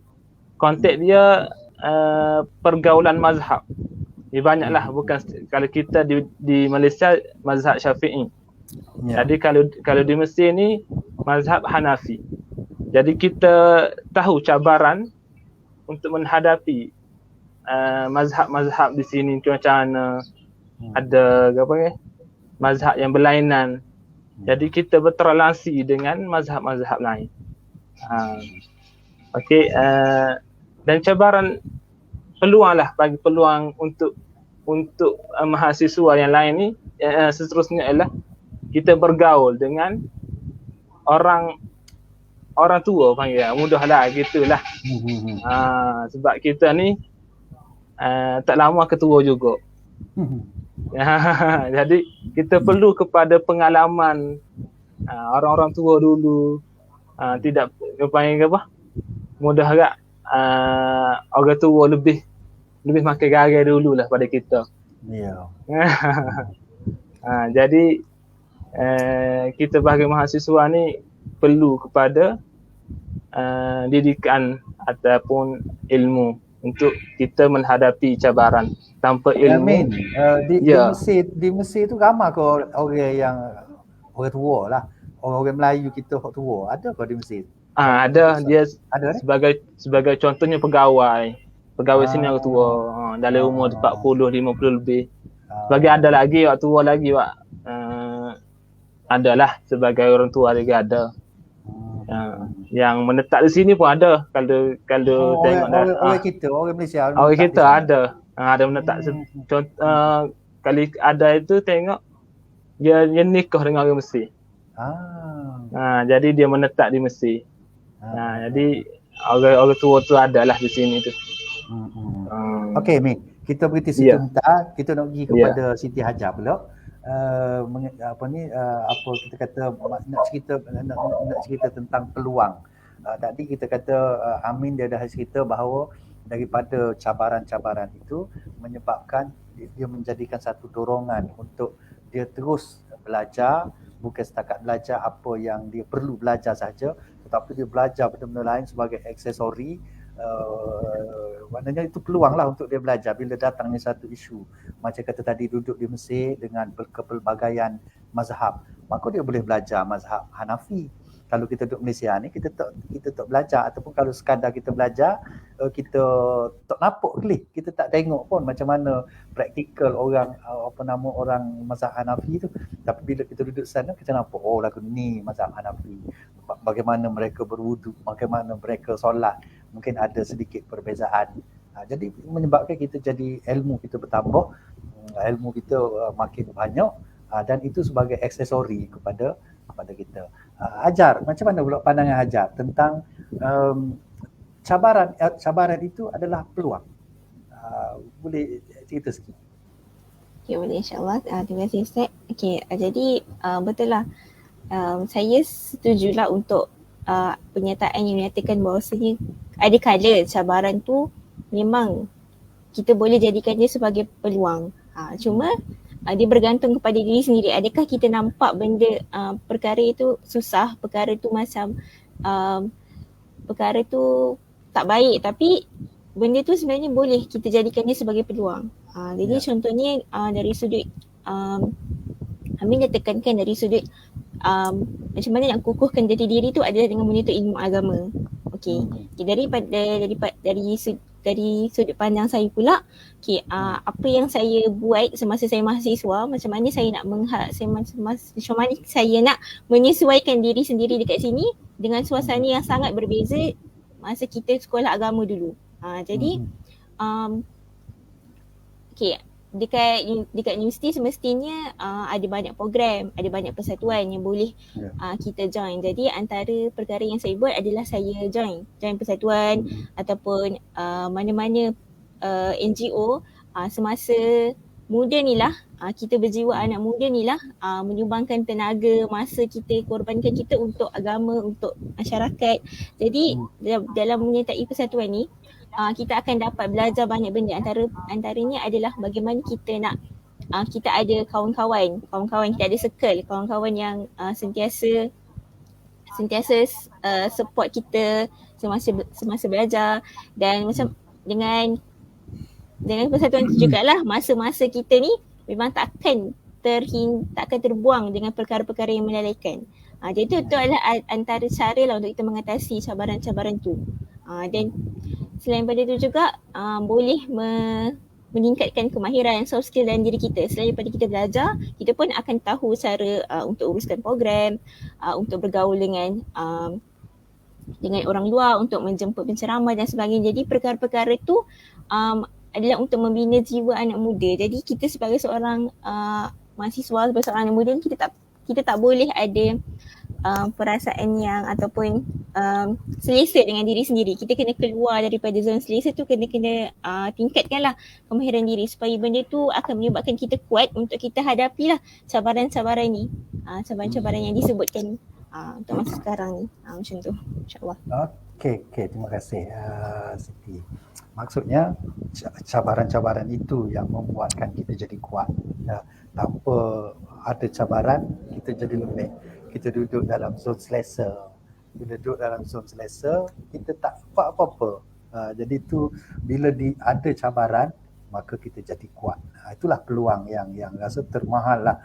konteks dia pergaulan mazhab. Dia banyaklah, bukan kalau kita di Malaysia mazhab Syafi'i. Jadi kalau di Mesir ni mazhab Hanafi. Jadi kita tahu cabaran untuk menghadapi mazhab-mazhab di sini macam mana, ada mazhab yang berlainan. Jadi kita bertoleransi dengan mazhab-mazhab lain. Dan cabaran peluang lah, bagi peluang untuk mahasiswa yang lain ni, seterusnya ialah kita bergaul dengan orang tua, panggil mudahlah gitulah. Sebab kita ni tak lama ketua juga. Jadi kita perlu kepada pengalaman orang-orang tua dulu. Tidak panggil apa, mudah agak orang tua lebih makan garai dulu lah pada kita. Jadi kita bagi mahasiswa ni perlu kepada didikan ataupun ilmu untuk kita menghadapi cabaran. Tanpa ilmu. Di Mesir tu ramai ke orang tua lah, orang Melayu kita orang tua, ada ke di Mesir? Ada. Dia ada, sebagai contohnya pegawai sini orang tua, dalam umur 40-50 lebih. Bagi ada lagi orang tua lagi adalah sebagai orang tua lagi ada. Yang menetap di sini pun ada. Kalau tengok orang kita, orang Malaysia, orang kita ada menetap. kali ada itu tengok dia nikah dengan orang Mesir. Jadi dia menetap di Mesir. Jadi orang tua tu adalah di sini tu. Okey, Mi, kita berhenti situ sebentar. Kita nak pergi kepada Siti Hajar pula. Apa kita kata nak cerita tentang peluang. Tadi kita kata Amin dia dah cerita bahawa daripada cabaran-cabaran itu menyebabkan dia menjadikan satu dorongan untuk dia terus belajar, bukan setakat belajar apa yang dia perlu belajar saja, tetapi dia belajar benda-benda lain sebagai aksesori. Maknanya itu peluang lah untuk dia belajar bila datangnya satu isu. Macam kata tadi duduk di Mesir dengan kepelbagaian mazhab, maka dia boleh belajar mazhab Hanafi. Kalau kita duduk Malaysia ni kita tak belajar, ataupun kalau sekadar kita belajar kita tak nampak kelih, kita tak tengok pun macam mana praktikal orang orang mazhab Hanafi tu. Tapi bila kita duduk sana kita nampak lagu ni mazhab Hanafi, bagaimana mereka berwuduk, bagaimana mereka solat, mungkin ada sedikit perbezaan. Jadi menyebabkan kita jadi ilmu kita bertambah, ilmu kita makin banyak, dan itu sebagai aksesori kepada kita. Hajar, macam mana pula pandangan Hajar tentang cabaran itu adalah peluang? Boleh cerita sikit? Okay, boleh, insyaAllah. Terima kasih Ustaz. Okay, jadi betul lah. Saya setujulah untuk pernyataan yang menyatakan bahawasanya ada kala cabaran tu memang kita boleh jadikan dia sebagai peluang. Cuma dia bergantung kepada diri sendiri. Adakah kita nampak benda perkara itu susah, perkara itu macam perkara itu tak baik, tapi benda tu sebenarnya boleh kita jadikan dia sebagai peluang. Jadi contohnya dari sudut Amin dia tekankan dari sudut macam mana nak kukuhkan jati diri tu adalah dengan menuntut ilmu agama. Okey. Dari sudut pandang saya pula, apa yang saya buat semasa saya mahasiswa, macam mana saya nak macam mana saya nak menyesuaikan diri sendiri dekat sini dengan suasana yang sangat berbeza masa kita sekolah agama dulu. Jadi dekat universiti semestinya ada banyak program, ada banyak persatuan yang boleh kita join. Jadi antara perkara yang saya buat adalah saya join persatuan ataupun mana-mana NGO semasa muda ni lah. Kita berjiwa anak muda ni lah menyumbangkan tenaga, masa kita, korbankan kita untuk agama, untuk masyarakat. Jadi dalam menyertai persatuan ni kita akan dapat belajar banyak benda. Antaranya adalah bagaimana kita nak kita ada kawan-kawan, kita ada circle, kawan-kawan yang sentiasa support kita semasa belajar. Dan macam dengan persatuan tu jugalah masa-masa kita ni memang takkan terbuang dengan perkara-perkara yang melalaikan. Jadi itu adalah antara cara lah untuk kita mengatasi cabaran-cabaran tu. Dan selain pada itu juga boleh meningkatkan kemahiran soft skill dalam diri kita. Selain daripada kita belajar, kita pun akan tahu cara untuk uruskan program, untuk bergaul dengan orang luar, untuk menjemput penceramah dan sebagainya. Jadi perkara-perkara itu adalah untuk membina jiwa anak muda. Jadi kita sebagai seorang mahasiswa, sebagai seorang anak muda, kita tak boleh ada perasaan yang ataupun selesa dengan diri sendiri. Kita kena keluar daripada zon selesa tu, kena tingkatkanlah kemahiran diri supaya benda tu akan menyebabkan kita kuat untuk kita hadapilah cabaran-cabaran ni, cabaran-cabaran yang disebutkan untuk masa sekarang ni. Macam tu, insyaAllah. Okey, terima kasih Siti. Maksudnya cabaran-cabaran itu yang membuatkan kita jadi kuat. Tanpa ada cabaran, kita jadi lemah. Kita duduk dalam zon selesa. Bila duduk dalam zon selesa, kita tak buat apa-apa. Jadi tu bila ada cabaran, maka kita jadi kuat. Itulah peluang yang rasa termahal lah.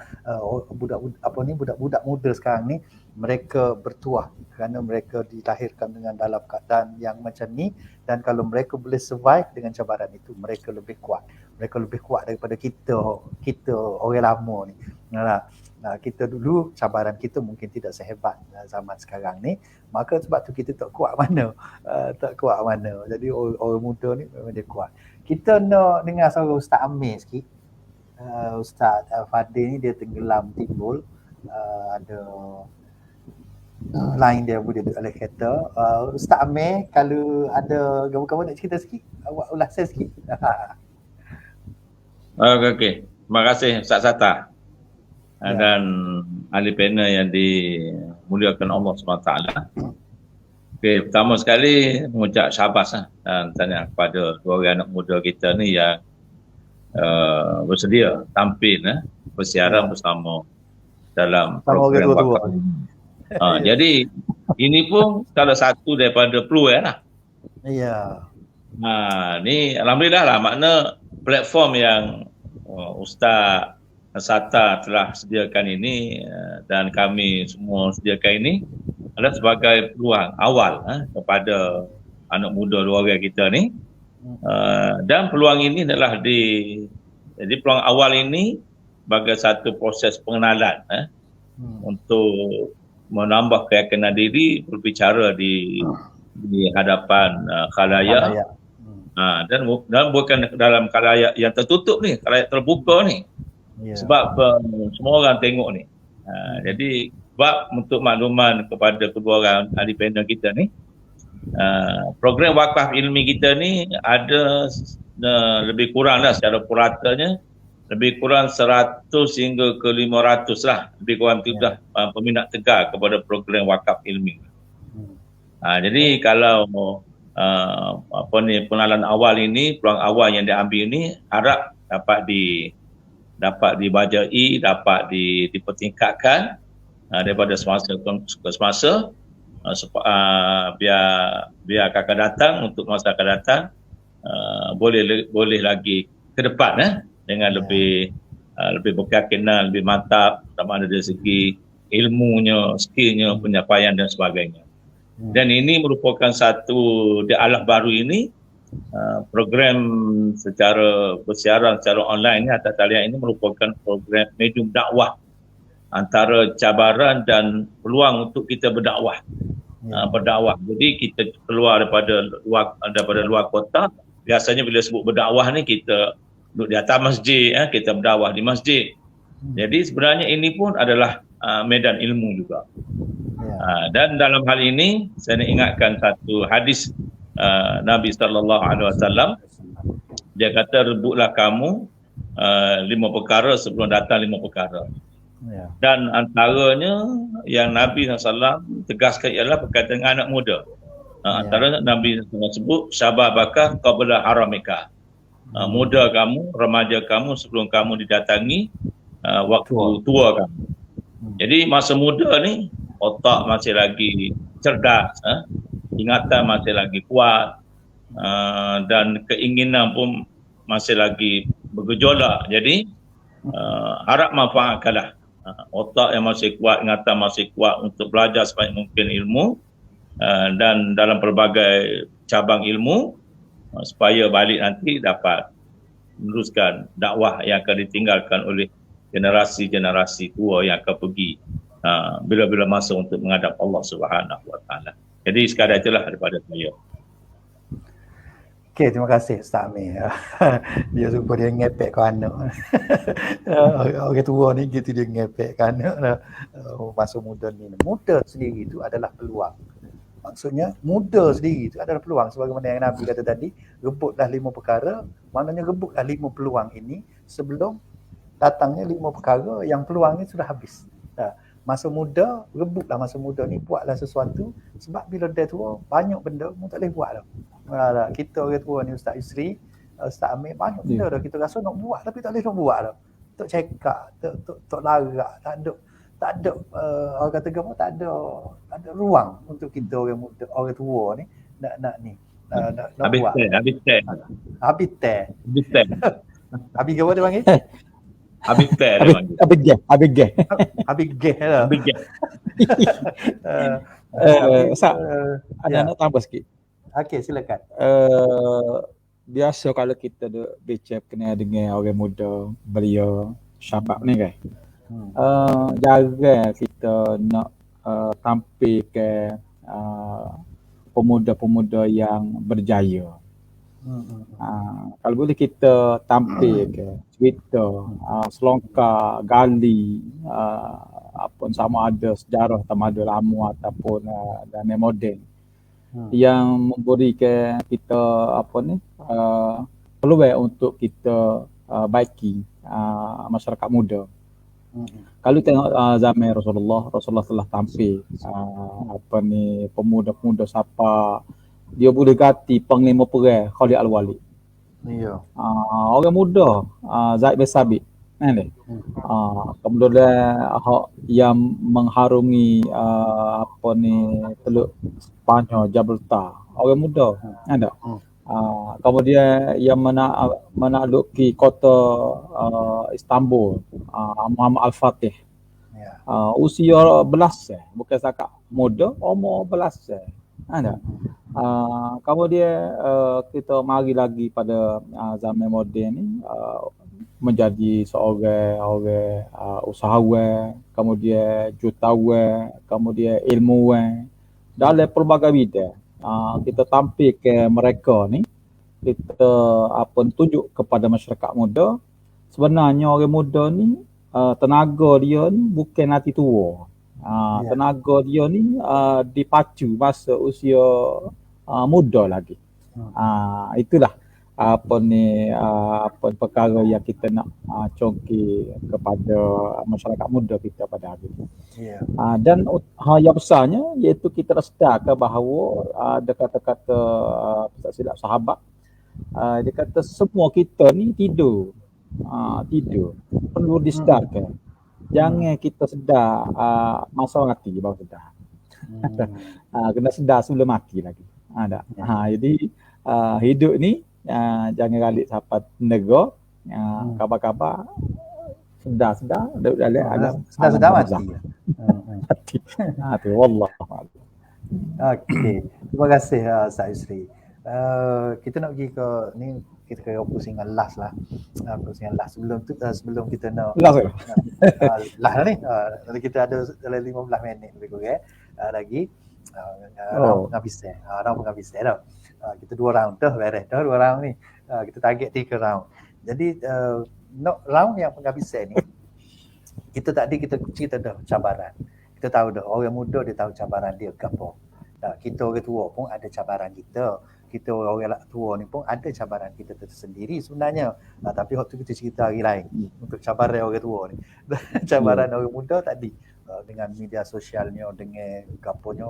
Budak-budak muda sekarang ni, mereka bertuah kerana mereka dilahirkan dengan dalam keadaan yang macam ni, dan kalau mereka boleh survive dengan cabaran itu, mereka lebih kuat. Mereka lebih kuat daripada kita orang lama ni. Kita dulu cabaran kita mungkin tidak sehebat zaman sekarang ni, maka sebab tu kita tak kuat mana. Jadi orang muda ni memang dia kuat. Kita nak dengar suara Ustaz Amir sikit. Ustaz Fadil ni dia tenggelam timbul, ada line dia boleh duduk oleh kereta. Ustaz Amir, kalau ada kamu nak cerita sikit, awak ulasan sikit. Okey. Terima kasih Ustaz Sata. Dan ahli panel yang dimuliakan Allah SWT. Okey, pertama sekali mengucap syabas dan tanya kepada dua orang anak muda kita ni yang bersedia tampil bersiaran bersama dalam program wakaf. Jadi ini pun salah satu daripada peluang lah. Ya. Ni alhamdulillah lah, makna platform yang Ustaz Sata telah sediakan ini dan kami semua sediakan ini adalah sebagai peluang awal kepada anak muda dua orang kita ni. Dan peluang ini adalah jadi peluang awal ini sebagai satu proses pengenalan untuk menambah keyakinan diri berbicara di hadapan khalayak. Dan bukan dalam khalayak yang tertutup ni, khalayak terbuka ni. Sebab semua orang tengok ni. Jadi sebab untuk makluman kepada kedua orang ahli panel kita ni, program wakaf ilmi kita ni ada lebih kurang lah secara puratanya lebih kurang 100 hingga ke 500 lah, lebih kurang tu dah peminat tegar kepada program wakaf ilmi. Jadi kalau pengenalan awal ini, peluang awal yang diambil ini harap dapat dibajai, dapat dipertingkatkan daripada semasa ke semasa, biar akan datang, untuk masa akan datang boleh lagi ke depan dengan lebih berkeyakinan, lebih mantap sama ada dari segi ilmunya, skillnya, penyampaian dan sebagainya. Dan ini merupakan satu di alam baru ini, program secara bersiaran secara online ni, atas talian ini merupakan program medium dakwah antara cabaran dan peluang untuk kita berdakwah. Jadi kita keluar daripada luar kota. Biasanya bila sebut berdakwah ni, kita duduk di atas masjid, kita berdakwah di masjid. Jadi sebenarnya ini pun adalah medan ilmu juga. Dan dalam hal ini saya nak ingatkan satu hadis Nabi SAW. Dia kata, rebutlah kamu 5 perkara sebelum datang 5 perkara. Dan antaranya yang Nabi SAW tegaskan ialah berkaitan dengan anak muda. Antara Nabi SAW sebut, syababaka qabla haramika. Muda kamu, remaja kamu sebelum kamu didatangi waktu tua kamu. Jadi masa muda ni otak masih lagi cerdas, ingatan masih lagi kuat, dan keinginan pun masih lagi bergejolak. Jadi harap manfaatkanlah otak yang masih kuat, ingatan masih kuat untuk belajar sebanyak mungkin ilmu, dan dalam pelbagai cabang ilmu, supaya balik nanti dapat meneruskan dakwah yang akan ditinggalkan oleh generasi-generasi tua yang akan pergi bila-bila masa untuk menghadap Allah Subhanahu Wa Taala. Jadi sekadar itulah daripada saya. Okey, terima kasih Ustaz Amir. Dia suka dia ngepek ke anak. Orang tua ni gitu, dia ngepek ke anak. Masa muda ni. Muda sendiri itu adalah peluang. Maksudnya muda sendiri itu adalah peluang. Sebagaimana yang Nabi kata tadi, rebutlah 5 perkara. Maknanya rebutlah 5 peluang ini sebelum datangnya 5 perkara yang peluangnya sudah habis. Masa muda, rebutlah masa muda ni, buatlah sesuatu. Sebab bila dah tua, banyak benda mu tak boleh buat dah. Kita orang tua ni, Ustaz Isri, Ustaz Amir, banyak benda dah kita rasa nak buat tapi tak boleh nak buat dah. Tok cekak, tok larak, tak ada orang kata kamu tak ada ruang untuk kita orang muda, orang tua ni nak buat. Habis teh. Habis apa dia panggil? Habis teh dia panggil. Habis geh lah. Ustaz, ada nak tambah sikit. Okey, silakan. Biasa kalau kita bicara kena dengan orang muda, belia, syabab ni kan. Jarang kita nak tampil ke pemuda-pemuda yang berjaya. Kalau boleh kita tampil ke cerita, selongkar, gali, apa sama ada sejarah tamadun lama ataupun dan moden yang memberikan kita peluang untuk kita baiki masyarakat muda. Kalau tengok zaman Rasulullah telah tampil pemuda-pemuda siapa dia boleh ganti panglima perang Khalid Al-Walid. Ya. Orang muda Zaid bin Sabit kan. Kemudian yang mengharungi Teluk Spanyol Gibraltar. Orang muda ada. Kemudian yang menakluki kota Istanbul, Muhammad Al-Fatih. Ya. Usia belas bukan setakat muda, umur belas ada. Kemudian kita mari lagi pada zaman moden ni menjadi seorang usahawan, kemudian jutawan, kemudian ilmuwan dalam pelbagai bidang. Kita tampil ke mereka ni, kita tunjuk kepada masyarakat muda sebenarnya orang muda ni tenaga dia ni bukan nanti tua. Tenaga dia ni dipacu masa usia muda lagi. Itulah perkara yang kita nak congki kepada masyarakat muda kita pada hari ini. Dan yang besarnya iaitu kita sedarkan bahawa ada kata-kata tak silap sahabat, dia kata semua kita ni tidur perlu disedarkan. Jangan kita sedar masa mati baru sedar. Kena sedar sebelum mati lagi. Jadi hidup ni jangan galik sampai nego, kabar-kabar sedar dalam sedar mati. Tu wallah. Okey. Terima kasih Ustaz Yusri. Kita nak pergi ke ni, kita ke pusingan last lah. Pusingan last sebelum kita nak last ni. Kita ada dalam 15 minit lebih kurang lagi. Round penghabis dah. Kita 2 round dah beres dah 2 round ni. Kita target 3 round. Jadi round yang penghabisan ni kita cerita dah cabaran. Kita tahu dah orang muda dia tahu cabaran dia gapo. Kita orang tua pun ada cabaran kita. Kita orang tua ni pun ada cabaran kita tersendiri sebenarnya. Tapi waktu kita cerita hari lain untuk cabaran orang tua ni. Cabaran orang muda tadi dengan media sosialnya, dengan gaponya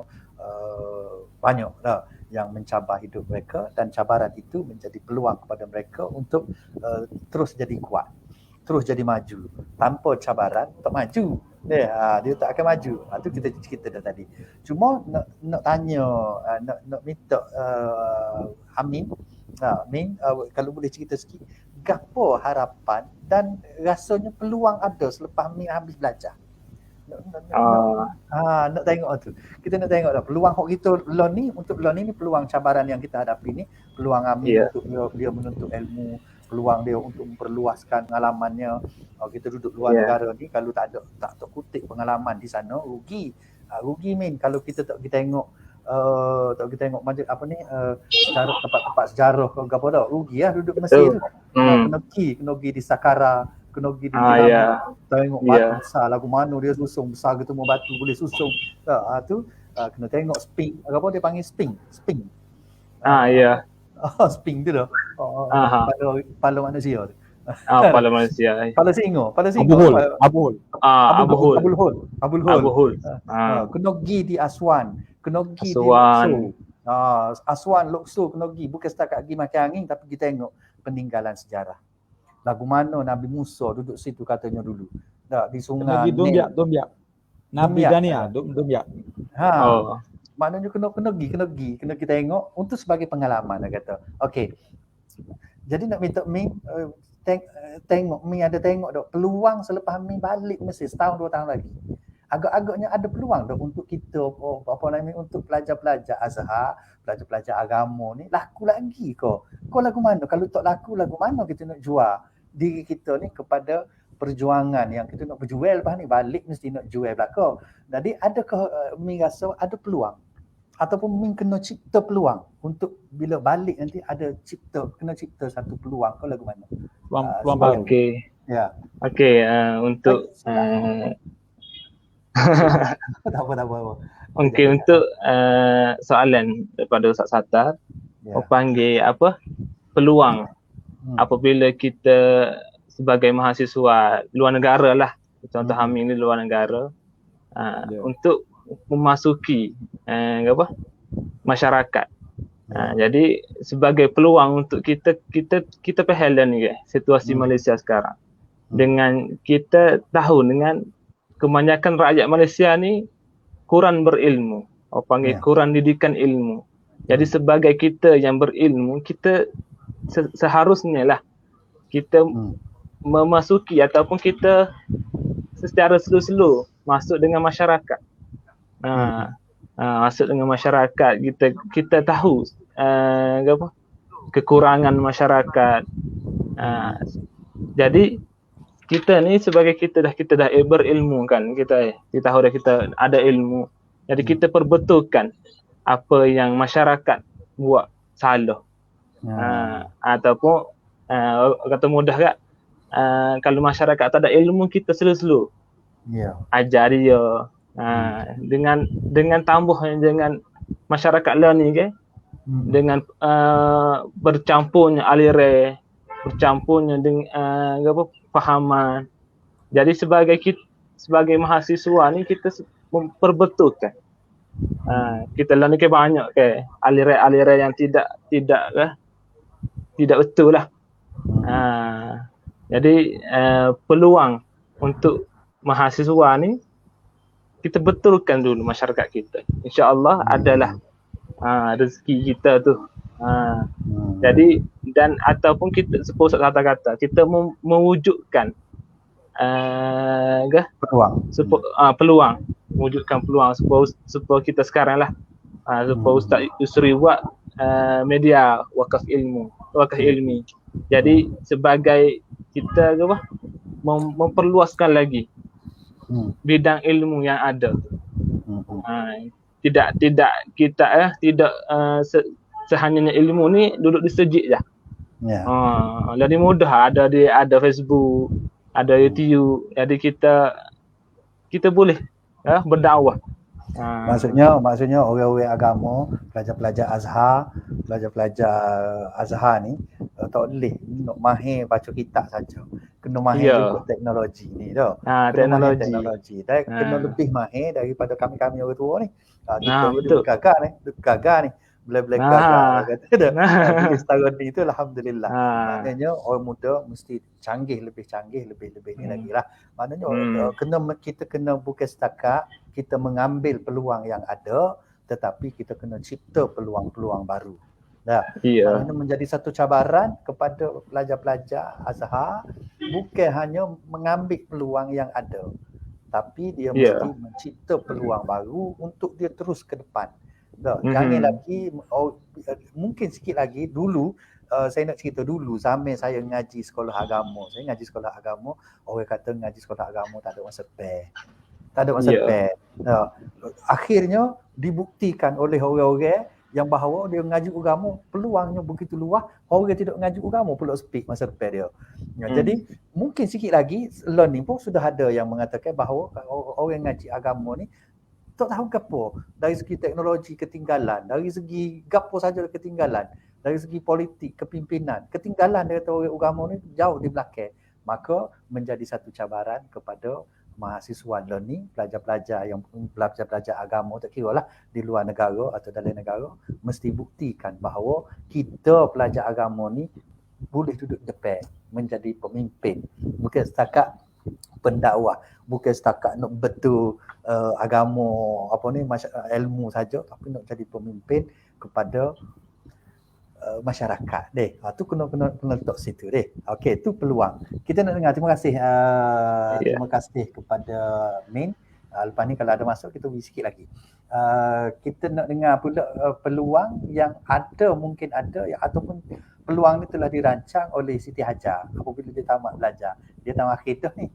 banyak lah yang mencabar hidup mereka, dan cabaran itu menjadi peluang kepada mereka untuk terus jadi kuat, terus jadi maju. Tanpa cabaran tak maju. Dia tak akan maju. Itu kita dah tadi. Cuma nak tanya, nak minta Amin, kalau boleh cerita sikit, gapo harapan dan rasanya peluang ada selepas Amin habis belajar. Nak tengok tu. Kita nak tengok dah peluang kita untuk ni peluang cabaran yang kita hadapi ni, peluang Amin untuk dia menuntut ilmu, peluang dia untuk memperluaskan pengalamannya. Kita duduk luar negara ni, kalau tak kutip pengalaman di sana, rugi Min kalau kita tak pergi tengok majlis secara tempat-tempat sejarah ke apa dah, rugi lah duduk Mesir tu. Kena pergi di Saqqara, kena pergi di tengok batu besar lagu mana dia susung besar gitu, mau batu boleh susung. Kena tengok Sphinx, apa dia panggil Sphinx. Sphinx tu dah. Kepala manusia tu. Kepala manusia. Kepala singa. Abul Hul. Kena pergi di Aswan, kena pergi di Luxor. Aswan, Luxor kena pergi, bukan setakat pergi makan angin tapi kita tengok peninggalan sejarah. Lagu mana Nabi Musa duduk situ katanya dulu. Di sungai Dombiak. Nabi Dania Dombiak. Maknanya kena pergi, kena kita tengok untuk sebagai pengalaman dia kata. Okey. Jadi nak minta Min tengok Min ada tengok dak peluang selepas Min balik Mesir setahun 2 tahun lagi. Agak-agaknya ada peluang dak untuk kita untuk pelajar-pelajar Azhar, pelajar-pelajar agama ni laku lagi kau lagu mana? Kalau tak laku, lagu mana kita nak jual diri kita ni kepada perjuangan yang kita nak berjual lepas ni balik mesti nak jual belaka. Jadi adakah Min rasa ada peluang ataupun Min kena cipta peluang untuk bila balik nanti ada kena cipta satu peluang. Kau lagu mana? Peluang baru. Okey. Ya. Okey, untuk Tak apa. okey, untuk soalan daripada Ustaz Sattar, Ya. panggil apa? Peluang apabila kita sebagai mahasiswa luar negara lah, contoh Hamid ni luar negara, untuk memasuki masyarakat. Jadi sebagai peluang untuk kita faham ni situasi Malaysia sekarang. Dengan kita tahu dengan kebanyakan rakyat Malaysia ni kurang berilmu, kurang didikan ilmu. Jadi sebagai kita yang berilmu, kita seharusnya lah kita memasuki ataupun kita secara slow-slow masuk dengan masyarakat. Masuk dengan masyarakat, kita tahu kekurangan masyarakat. Jadi kita ni sebagai kita dah berilmu kan, kita tahu dah kita ada ilmu. Jadi kita perbetulkan apa yang masyarakat buat salah. Ataupun kata mudah kan, kalau masyarakat tak ada ilmu, kita slow-slow ajar dia. Dengan tambahnya dengan masyarakat learning dengan bercampurnya aliran, bercampurnya dengan fahaman. Jadi sebagai mahasiswa ni kita memperbetulkan. Kita learning banyak aliran yang tidak betul lah. Jadi peluang untuk mahasiswa ni kita betulkan dulu masyarakat kita. InsyaAllah adalah rezeki kita tu. Jadi dan ataupun kita seperti kata-kata kita mewujudkan peluang, mewujudkan peluang supaya kita sekarang lah supaya Ustaz Yusri buat media wakaf ilmi. Jadi sebagai kita memperluaskan lagi bidang ilmu yang ada. Tidak kita sehanyanya ilmu ni duduk di sejik je. Jadi mudah, ada Facebook, ada YouTube. Jadi kita boleh berdakwah. Maksudnya orang-orang agama, pelajar-pelajar Azhar ni tak boleh nak mahir baca kitab saja. Kena mahir juga teknologi ni dah. Teknologi. Dan kena lebih mahir daripada kami-kami orang tua ni. Kita gagah ni. Boleh gagah kata dah. Setahun ni tu alhamdulillah. Maknanya orang muda mesti lebih canggih ni lagi lah. Maknanya kita kena bukan setakat kita mengambil peluang yang ada, tetapi kita kena cipta peluang-peluang baru. Maknanya menjadi satu cabaran kepada pelajar-pelajar Azhar, bukan hanya mengambil peluang yang ada, tapi dia mesti mencipta peluang baru untuk dia terus ke depan. Jangan lagi, mungkin sikit lagi dulu, saya nak cerita dulu zaman saya ngaji sekolah agama. Orang kata ngaji sekolah agama tak ada masa spare. Akhirnya dibuktikan oleh orang-orang yang bahawa dia ngaji agama peluangnya begitu luas, orang tidak ngaji agama pula speak masa depan dia. Jadi mungkin sikit lagi learning pun sudah ada yang mengatakan bahawa orang ngaji agama ni tak tahu gapo, dari segi teknologi ketinggalan, dari segi gapo saja ketinggalan, dari segi politik, kepimpinan, ketinggalan dia kata orang agama ni jauh di belakang. Maka menjadi satu cabaran kepada mahasiswa learning, pelajar-pelajar agama, tak kira lah di luar negara atau dalam negara, mesti buktikan bahawa kita pelajar agama ni boleh duduk depan menjadi pemimpin, bukan setakat pendakwah, bukan setakat nak betul agama ilmu saja, tapi nak jadi pemimpin kepada masyarakat deh. Tu kena letak situ deh. Okey, tu peluang. Kita nak dengar. Terima kasih terima kasih kepada Min. Lepas ni kalau ada masuk kita beri sikit lagi. Kita nak dengar pula peluang yang ada, mungkin ada ataupun peluang ni telah dirancang oleh Siti Hajar apabila dia tamat belajar. Dia tamat akhir dah ni.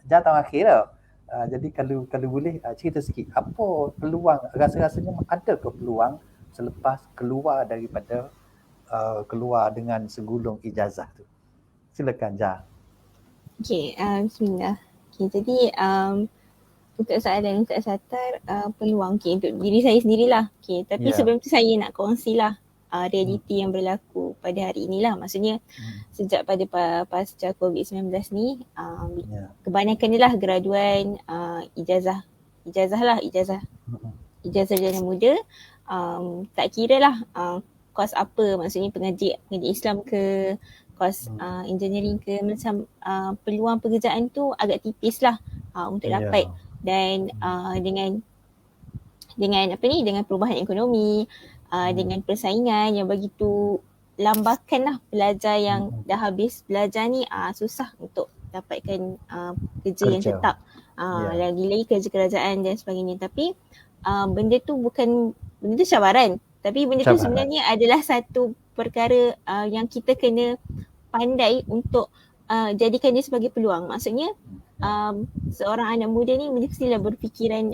Tamat akhir dah. Jadi kalau boleh cerita sikit apa peluang, rasa-rasanya ada ke peluang selepas keluar daripada keluar dengan segulung ijazah tu? Silakan Ja. Okay, bismillah. Okay, jadi untuk soalan Ustaz Sattar, peluang untuk diri saya sendirilah. Okay, tapi sebelum tu saya nak kongsilah realiti yang berlaku pada hari inilah. Maksudnya sejak pada pasca COVID-19 ni, kebanyakan ni lah graduan ijazah jana muda. Tak kira lah kos apa, maksudnya pengaji Islam ke, kos engineering ke, macam peluang pekerjaan tu agak tipis lah untuk dapat. Dan dengan perubahan ekonomi, dengan persaingan yang begitu lambakan lah pelajar yang dah habis belajar ni susah untuk dapatkan kerja yang tetap. Lagi-lagi kerja kerajaan dan sebagainya. Tapi benda tu cabaran. Tapi benda tu sebenarnya adalah satu perkara yang kita kena pandai untuk jadikan dia sebagai peluang. Maksudnya seorang anak muda ni mestilah berfikiran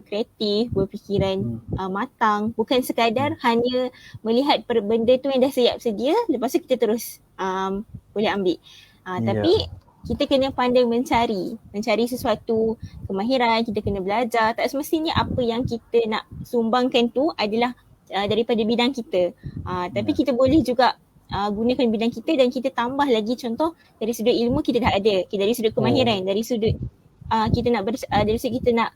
kreatif, berfikiran matang, bukan sekadar hanya melihat benda tu yang dah siap sedia, lepas tu kita terus boleh ambil. Tapi kita kena pandai mencari sesuatu kemahiran, kita kena belajar. Tak semestinya apa yang kita nak sumbangkan tu adalah daripada bidang kita. Tapi kita boleh juga gunakan bidang kita dan kita tambah lagi, contoh dari sudut ilmu kita dah ada, dari sudut kemahiran, dari sudut kita nak dari sudut kita nak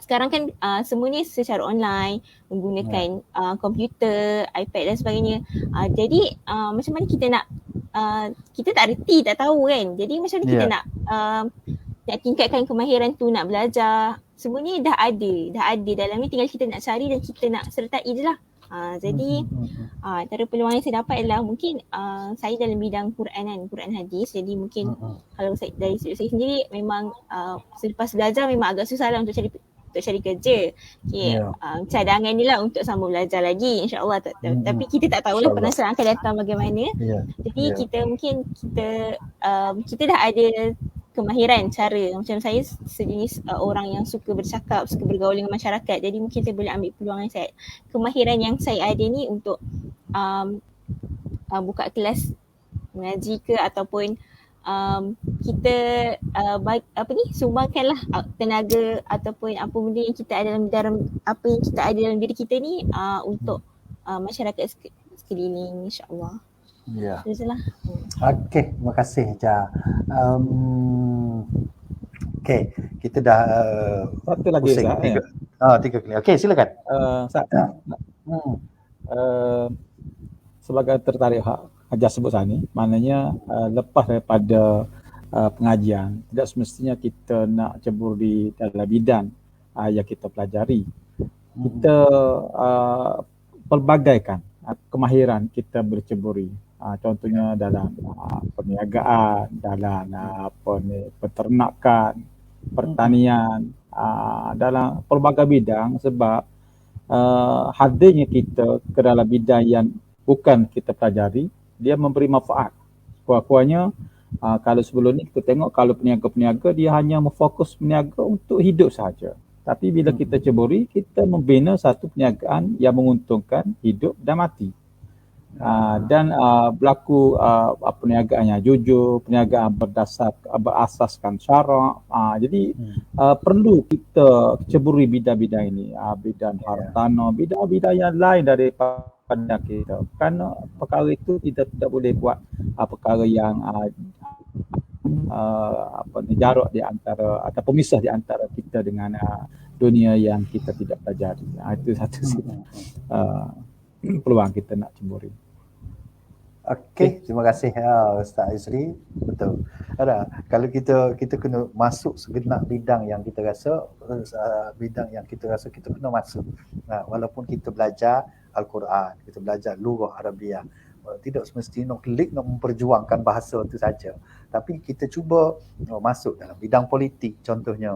sekarang kan semuanya secara online menggunakan komputer, iPad dan sebagainya. Jadi macam mana kita nak kita tak reti, tak tahu kan. Jadi macam mana kita nak tingkatkan kemahiran tu, nak belajar. Semuanya dah ada dalam ni, tinggal kita nak cari dan kita nak sertai je lah. Jadi antara peluang yang saya dapat adalah mungkin saya dalam bidang Quran hadis. Jadi mungkin kalau dari sudut saya sendiri memang selepas belajar memang agak susah lah untuk cari kerja. Cadangan ni lah untuk sambung belajar lagi, insyaAllah. Tapi kita tak tahulah penasaraan akan datang bagaimana. Jadi kita dah ada kemahiran cara. Macam saya sejenis orang yang suka bercakap, suka bergaul dengan masyarakat. Jadi mungkin saya boleh ambil peluang yang kemahiran yang saya ada ni untuk buka kelas mengaji ke, ataupun kita sumbangkanlah tenaga ataupun apa benda yang kita ada dalam apa yang kita ada dalam diri kita ni untuk masyarakat sekeliling, insya-Allah. Itulah. Okey, terima kasih Ja. Okey, kita dah satu lagi tiga kali. Okey, silakan. Sebagai tertarik Hajar sebut tadi, maknanya lepas daripada pengajian, tidak semestinya kita nak cebur di dalam bidang yang kita pelajari. Kita pelbagaikan kemahiran kita berceburi. Contohnya dalam perniagaan, dalam peternakan, pertanian, dalam pelbagai bidang, sebab hadirnya kita ke dalam bidang yang bukan kita pelajari, dia memberi manfaat. Kuat-kuatnya kalau sebelum ni kita tengok kalau peniaga-peniaga dia hanya memfokus peniaga untuk hidup sahaja. Tapi bila kita ceburi, kita membina satu perniagaan yang menguntungkan hidup dan mati. Dan berlaku perniagaan yang jujur, perniagaan berasaskan syarak. Jadi perlu kita ceburi bidang-bidang ini, bidang hartanah, bidang-bidang yang lain daripada kita. Kerana perkara itu kita tidak boleh buat perkara yang jarak di antara atau pemisah di antara kita dengan dunia yang kita tidak pelajari. Itu satu peluang kita nak ceburi. Okey, terima kasih Ustaz Isri. Betul. Kalau kita kena masuk segenap bidang yang kita rasa kita kena masuk. Walaupun kita belajar Al-Quran, kita belajar Lughah Arabiah, tidak semestinya nak memperjuangkan bahasa itu saja. Tapi kita cuba masuk dalam bidang politik contohnya.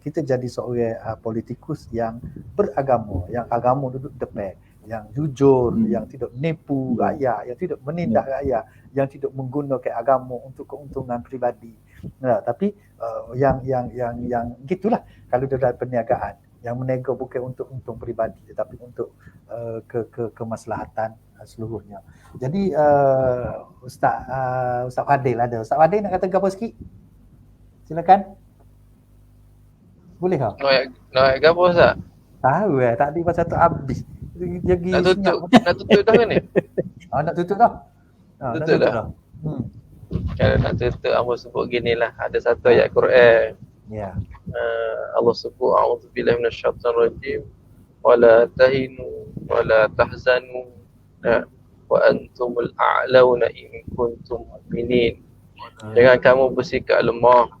Kita jadi seorang politikus yang beragama, yang agama duduk depan. yang jujur, yang tidak menipu rakyat, yang tidak menindak rakyat, yang tidak menggunakan agama untuk keuntungan peribadi. Nah, tapi yang gitulah kalau dalam perniagaan, yang menego bukan untuk untung peribadi tetapi untuk kemaslahatan seluruhnya. Jadi Ustaz Fadil ada. Ustaz Fadil nak kata apa sikit? Silakan. Boleh tak? Nak apa Ustaz? Tahu tadi pasal tu habis. Jadi Nak tutup dah kan ni? Nak tutup dah. Tutup dah. Kalau nak tutup Allah sebut gini lah. Ada satu ayat Quran. Ya. Allah sebut a'udzubillahi minasyaitonir rajim. Wala tahinu wala tahzanu wa antumul a'launa in kuntum mu'minin. Jangan kamu bersikap lemah.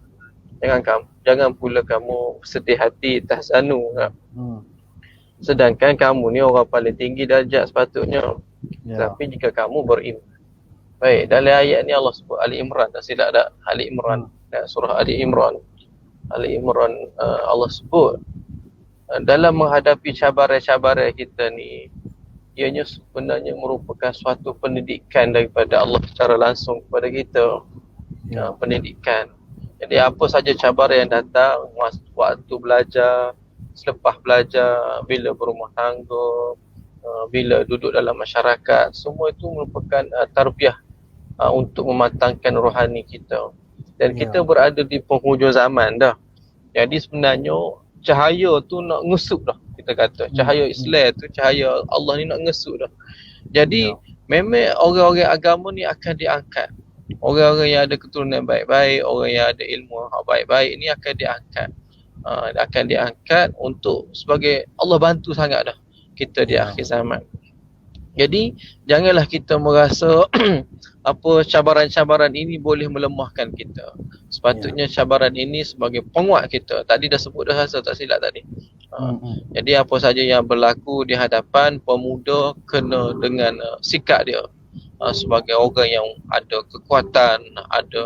Jangan pula kamu sedih hati, tahzanu. Sedangkan kamu ni orang paling tinggi darjat sepatutnya. Tapi jika kamu beriman. Baik, dalam ayat ni Allah sebut Ali Imran, tak silap tak? Ali Imran, surah Ali Imran. Allah sebut dalam menghadapi cabaran-cabaran kita ni, ianya sebenarnya merupakan suatu pendidikan daripada Allah secara langsung kepada kita. Pendidikan. Jadi apa saja cabaran yang datang, waktu belajar, selepas belajar, bila berumah tangga, bila duduk dalam masyarakat, semua itu merupakan tarbiyah untuk mematangkan rohani kita. Dan kita berada di penghujung zaman dah. Jadi sebenarnya cahaya tu nak ngesuk dah, kita kata. Cahaya Islam tu, cahaya Allah ni nak ngesuk dah. Jadi memang orang-orang agama ni akan diangkat. Orang-orang yang ada keturunan baik-baik, orang yang ada ilmu baik-baik ni akan diangkat untuk sebagai Allah bantu sangat dah kita di akhir zaman. Jadi janganlah kita merasa cabaran-cabaran ini boleh melemahkan kita. Sepatutnya cabaran ini sebagai penguat kita. Tadi dah sebut dah rasa tak silap tadi. Jadi apa saja yang berlaku di hadapan pemuda kena dengan sikap dia. Sebagai orang yang ada kekuatan, ada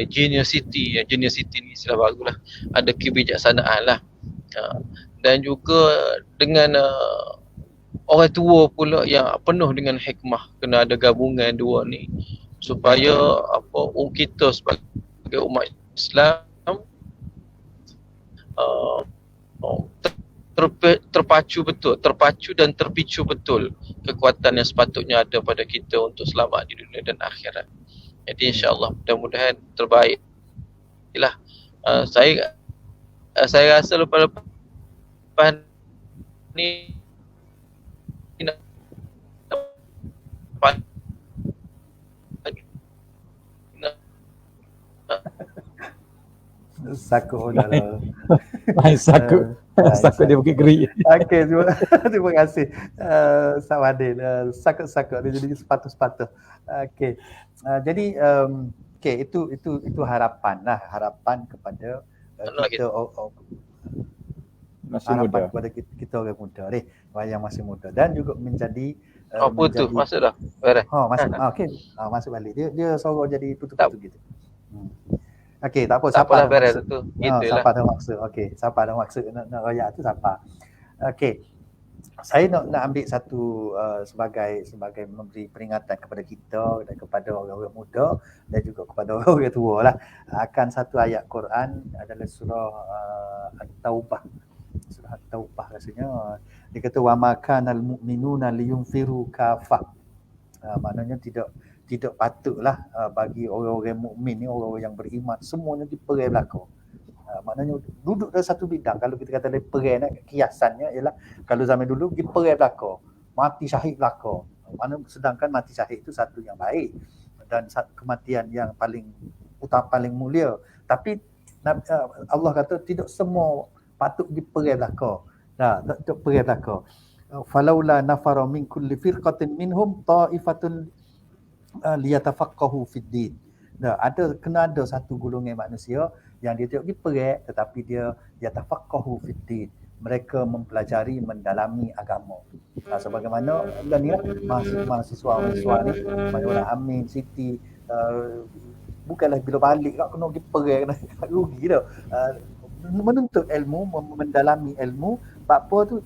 geniusity ni istilah bagulah, ada kebijaksanaan lah. Dan juga dengan orang tua pula yang penuh dengan hikmah. Kena ada gabungan dua ni supaya kita sebagai umat Islam terpacu dan terpicu betul kekuatan yang sepatutnya ada pada kita untuk selamat di dunia dan akhirat. Jadi insya-Allah mudah-mudahan terbaik. Itulah saya rasa lepas ni Sakut dalam sakut dia bukit geri. Okey, terima kasih Ustaz Fadil. Sakut dia jadi sepatu-sepatu. Okey. Jadi itu harapan kepada kita masih muda. Kepada kita orang muda ni, yang masih muda, dan juga menjadi putus masuk dah. Beres. Masuk. Okey. Masuk balik. Dia sorok jadi putus-putus gitu. Okey, tak apa. Siapa dah beres tu. Gitulah. Siapa ada maksud. Okey, siapa ada maksud nak royak tu siapa. Okey. Saya nak ambil satu sebagai memberi peringatan kepada kita dan kepada orang-orang muda dan juga kepada orang-orang tua lah, akan satu ayat Quran adalah surah At-Taubah. Surah At-Taubah rasanya dia kata wa ma kanal mu'minuna liyunfiru kafah. Maknanya tidak patutlah bagi orang-orang mukmin ni, orang-orang yang beriman semuanya diperai belaka. Maknanya duduk dalam satu bidang. Kalau kita kata perai nak kiasannya ialah kalau zaman dulu pergi perai belaka, mati syahid belaka. Sedangkan mati syahid itu satu yang baik dan satu kematian yang paling utama, paling mulia. Tapi Allah kata tidak semua patut diperai belaka. Tak perai belaka. Falaula nafara min kulli firqatin minhum ta'ifatun liyatafaqahu fid din. Kena ada satu golongan manusia yang dia tidak diperai tetapi dia yatafaqahu fid din. Mereka mempelajari, mendalami agama. Sebagaimana dan ni mahasiswa ni, Mayorah Amin, Siti, bukanlah bila balik kena diperai, kena rugi dah. menuntut ilmu, mendalami ilmu, apa tu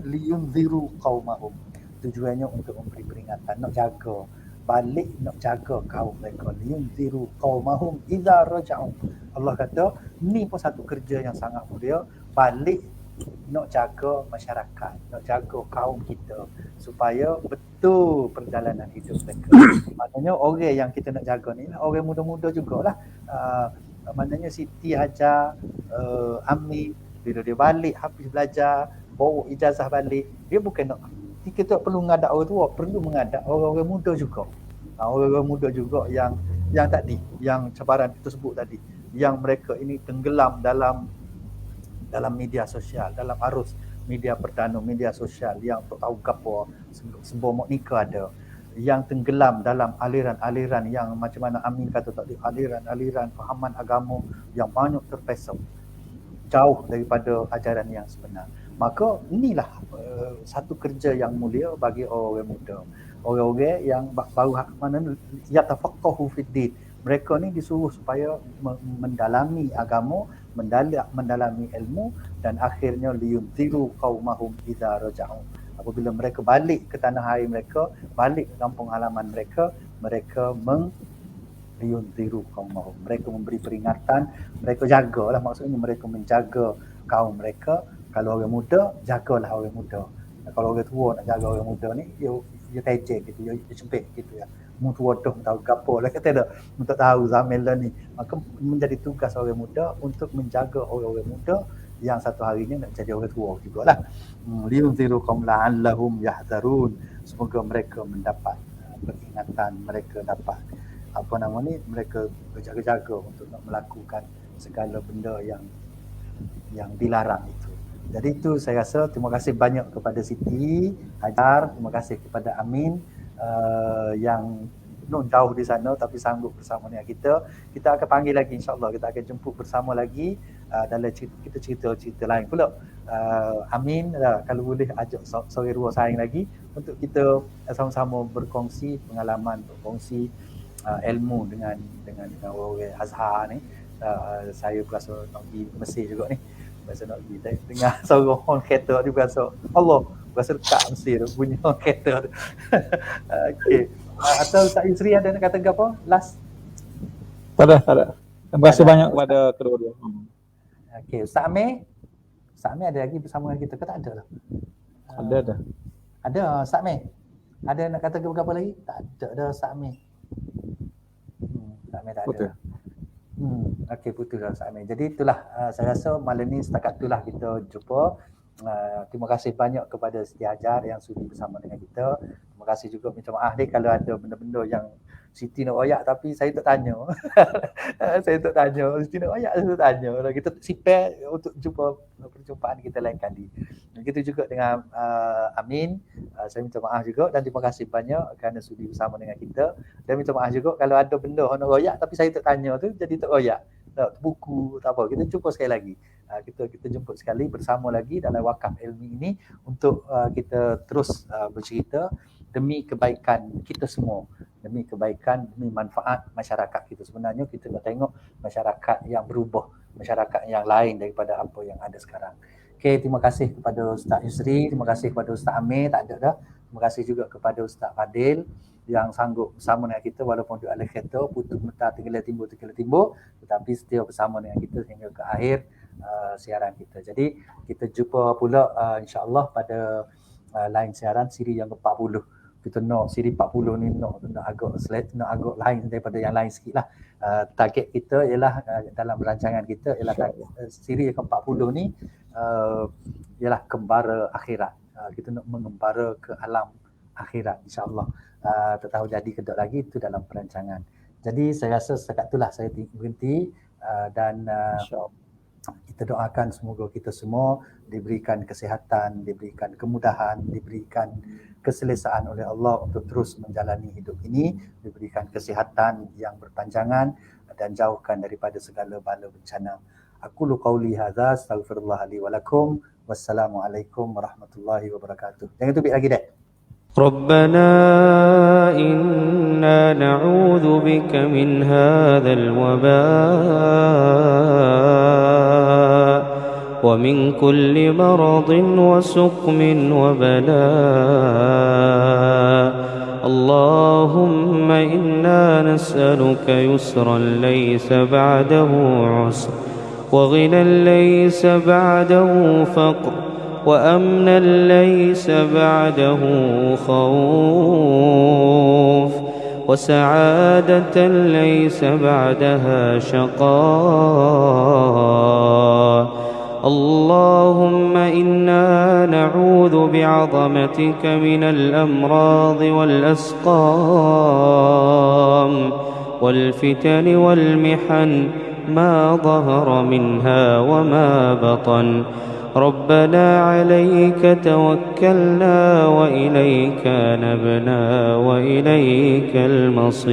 liyunziru qaumahum. Tujuannya untuk memberi peringatan, nak jaga balik, nak jaga kaum mereka. Liyunziru qaumahum idza raja'u. Allah kata ni pun satu kerja yang sangat mulia, balik nak jaga masyarakat, nak jaga kaum kita supaya betul perjalanan hidup mereka. Maknanya orang yang kita nak jaga ni orang muda-muda jugalah. Maknanya Siti Hajar, Amin, bila dia balik habis belajar, bawa ijazah balik, dia bukan nak, kita tak perlu mengadap orang tua, perlu mengadap orang-orang muda juga. Orang-orang muda juga yang tadi, yang cabaran kita sebut tadi, yang mereka ini tenggelam dalam media sosial, dalam arus media perdana, media sosial yang tak tahu gapo, sebuah mok nikah ada, yang tenggelam dalam aliran-aliran yang macam mana Amin kata tadi, aliran-aliran fahaman agama yang banyak terpesong jauh daripada ajaran yang sebenar. Maka inilah satu kerja yang mulia bagi orang muda, orang-orang yang baru yatafaqahu fiddin. Mereka ni disuruh supaya mendalami agama, mendalami ilmu, dan akhirnya liyunziru qaumahum idza raja'u. Apabila mereka balik ke tanah air mereka, balik ke kampung halaman mereka, mereka liyunziru qaumahum. Mereka memberi peringatan, mereka jagalah, maksudnya mereka menjaga kaum mereka. Kalau orang muda, jagalah orang muda. Kalau orang tua nak jaga orang muda ni, dia tejek gitu, dia cebek gitu ya. Mu tua dah tahu gapo lah kata dah, untuk tahu zaman lah ni. Maka menjadi tugas orang muda untuk menjaga orang-orang muda yang satu harinya nak jadi orang tua jugalah. Liyunziru qaum la'allahum yahzarun. Semoga mereka mendapat peringatan, mereka dapat mereka berjaga-jaga untuk nak melakukan segala benda yang dilarang itu. Jadi itu saya rasa, terima kasih banyak kepada Siti Hajar, terima kasih kepada Amin yang jauh di sana tapi sanggup bersama dengan kita. Kita akan panggil lagi, insya-Allah kita akan jemput bersama lagi dalam kita cerita-cerita lain pula. Amin, kalau boleh ajak sore dua saing lagi untuk kita sama-sama berkongsi pengalaman, berkongsi ilmu dengan orang Azhar ni. Saya berasa nak pergi Mesir juga ni. Berasa nak pergi dengar suara horn kereta ni, berasa Allah, berasa dekat Mesir bunyi horn kereta tu. Okey. Atau Ustaz Yusri ada nak kata apa? Last? Tak ada. Terima kasih banyak kepada kedua-dua. Okey, Ustaz Amir. Ustaz Amir ada lagi bersama kita ke tak ada lah? Ada. Ada Ustaz Amir. Ada nak kata apa lagi? Tak ada dah Ustaz Amir. Ustaz Amir tak ada. Okey, putus dah Ustaz Amir. Jadi itulah saya rasa malam ni setakat itulah kita jumpa. Terima kasih banyak kepada Siti Hajar yang sudi bersama dengan kita. Terima kasih juga, minta maaf ni kalau ada benda-benda yang Siti nak royak tapi saya tak tanya. Siti nak royak saya tak tanya. Kita sipir untuk jumpa perjumpaan kita lain kali. Begitu juga dengan Amin. Saya minta maaf juga dan terima kasih banyak kerana sudi bersama dengan kita. Dan minta maaf juga kalau ada benda nak royak tapi saya tak tanya tu jadi tak royak. Buku tak apa, kita jumpa sekali lagi. Kita jemput sekali bersama lagi dalam Wakaf Ilmi ini untuk kita terus bercerita demi kebaikan kita semua, demi kebaikan, demi manfaat masyarakat kita. Sebenarnya kita nak tengok masyarakat yang berubah, masyarakat yang lain daripada apa yang ada sekarang. Okey, terima kasih kepada Ustaz Yusri, terima kasih kepada Ustaz Amir, tak ada dah. Terima kasih juga kepada Ustaz Fadil yang sanggup bersama dengan kita walaupun di atas kereta, putus mentah tergelar timbul, tetapi setia bersama dengan kita sehingga ke akhir siaran kita. Jadi kita jumpa pula insya-Allah pada lain siaran siri yang ke-40. Kita nak siri 40 ni nak agak lain daripada yang lain sikitlah. Target kita ialah dalam rancangan kita ialah siri yang ke-40 ni ialah kembara akhirat. Kita nak mengembara ke alam akhirat insya-Allah. Tak tahu jadi ke tak lagi, itu dalam perancangan. Jadi saya rasa setakat itulah saya berhenti dan kita doakan semoga kita semua diberikan kesihatan, diberikan kemudahan, diberikan keselesaan oleh Allah untuk terus menjalani hidup ini, diberikan kesihatan yang berpanjangan dan jauhkan daripada segala bala bencana. Aqulu qauli hadza, astaghfirullah li wa lakum. Wassalamualaikum warahmatullahi wabarakatuh. Jangan tubik lagi dek. ربنا إنا نعوذ بك من هذا الوباء ومن كل مرض وسقم وبلاء. اللهم إنا نسألك يسرا ليس بعده عسر، وغنى ليس بعده فقر، وأمنا ليس بعده خوف، وسعادة ليس بعدها شقاء. اللهم إنا نعوذ بعظمتك من الأمراض والأسقام والفتن والمحن ما ظهر منها وما بطن. ربنا عليك توكلنا وإليك نبنا وإليك المصير.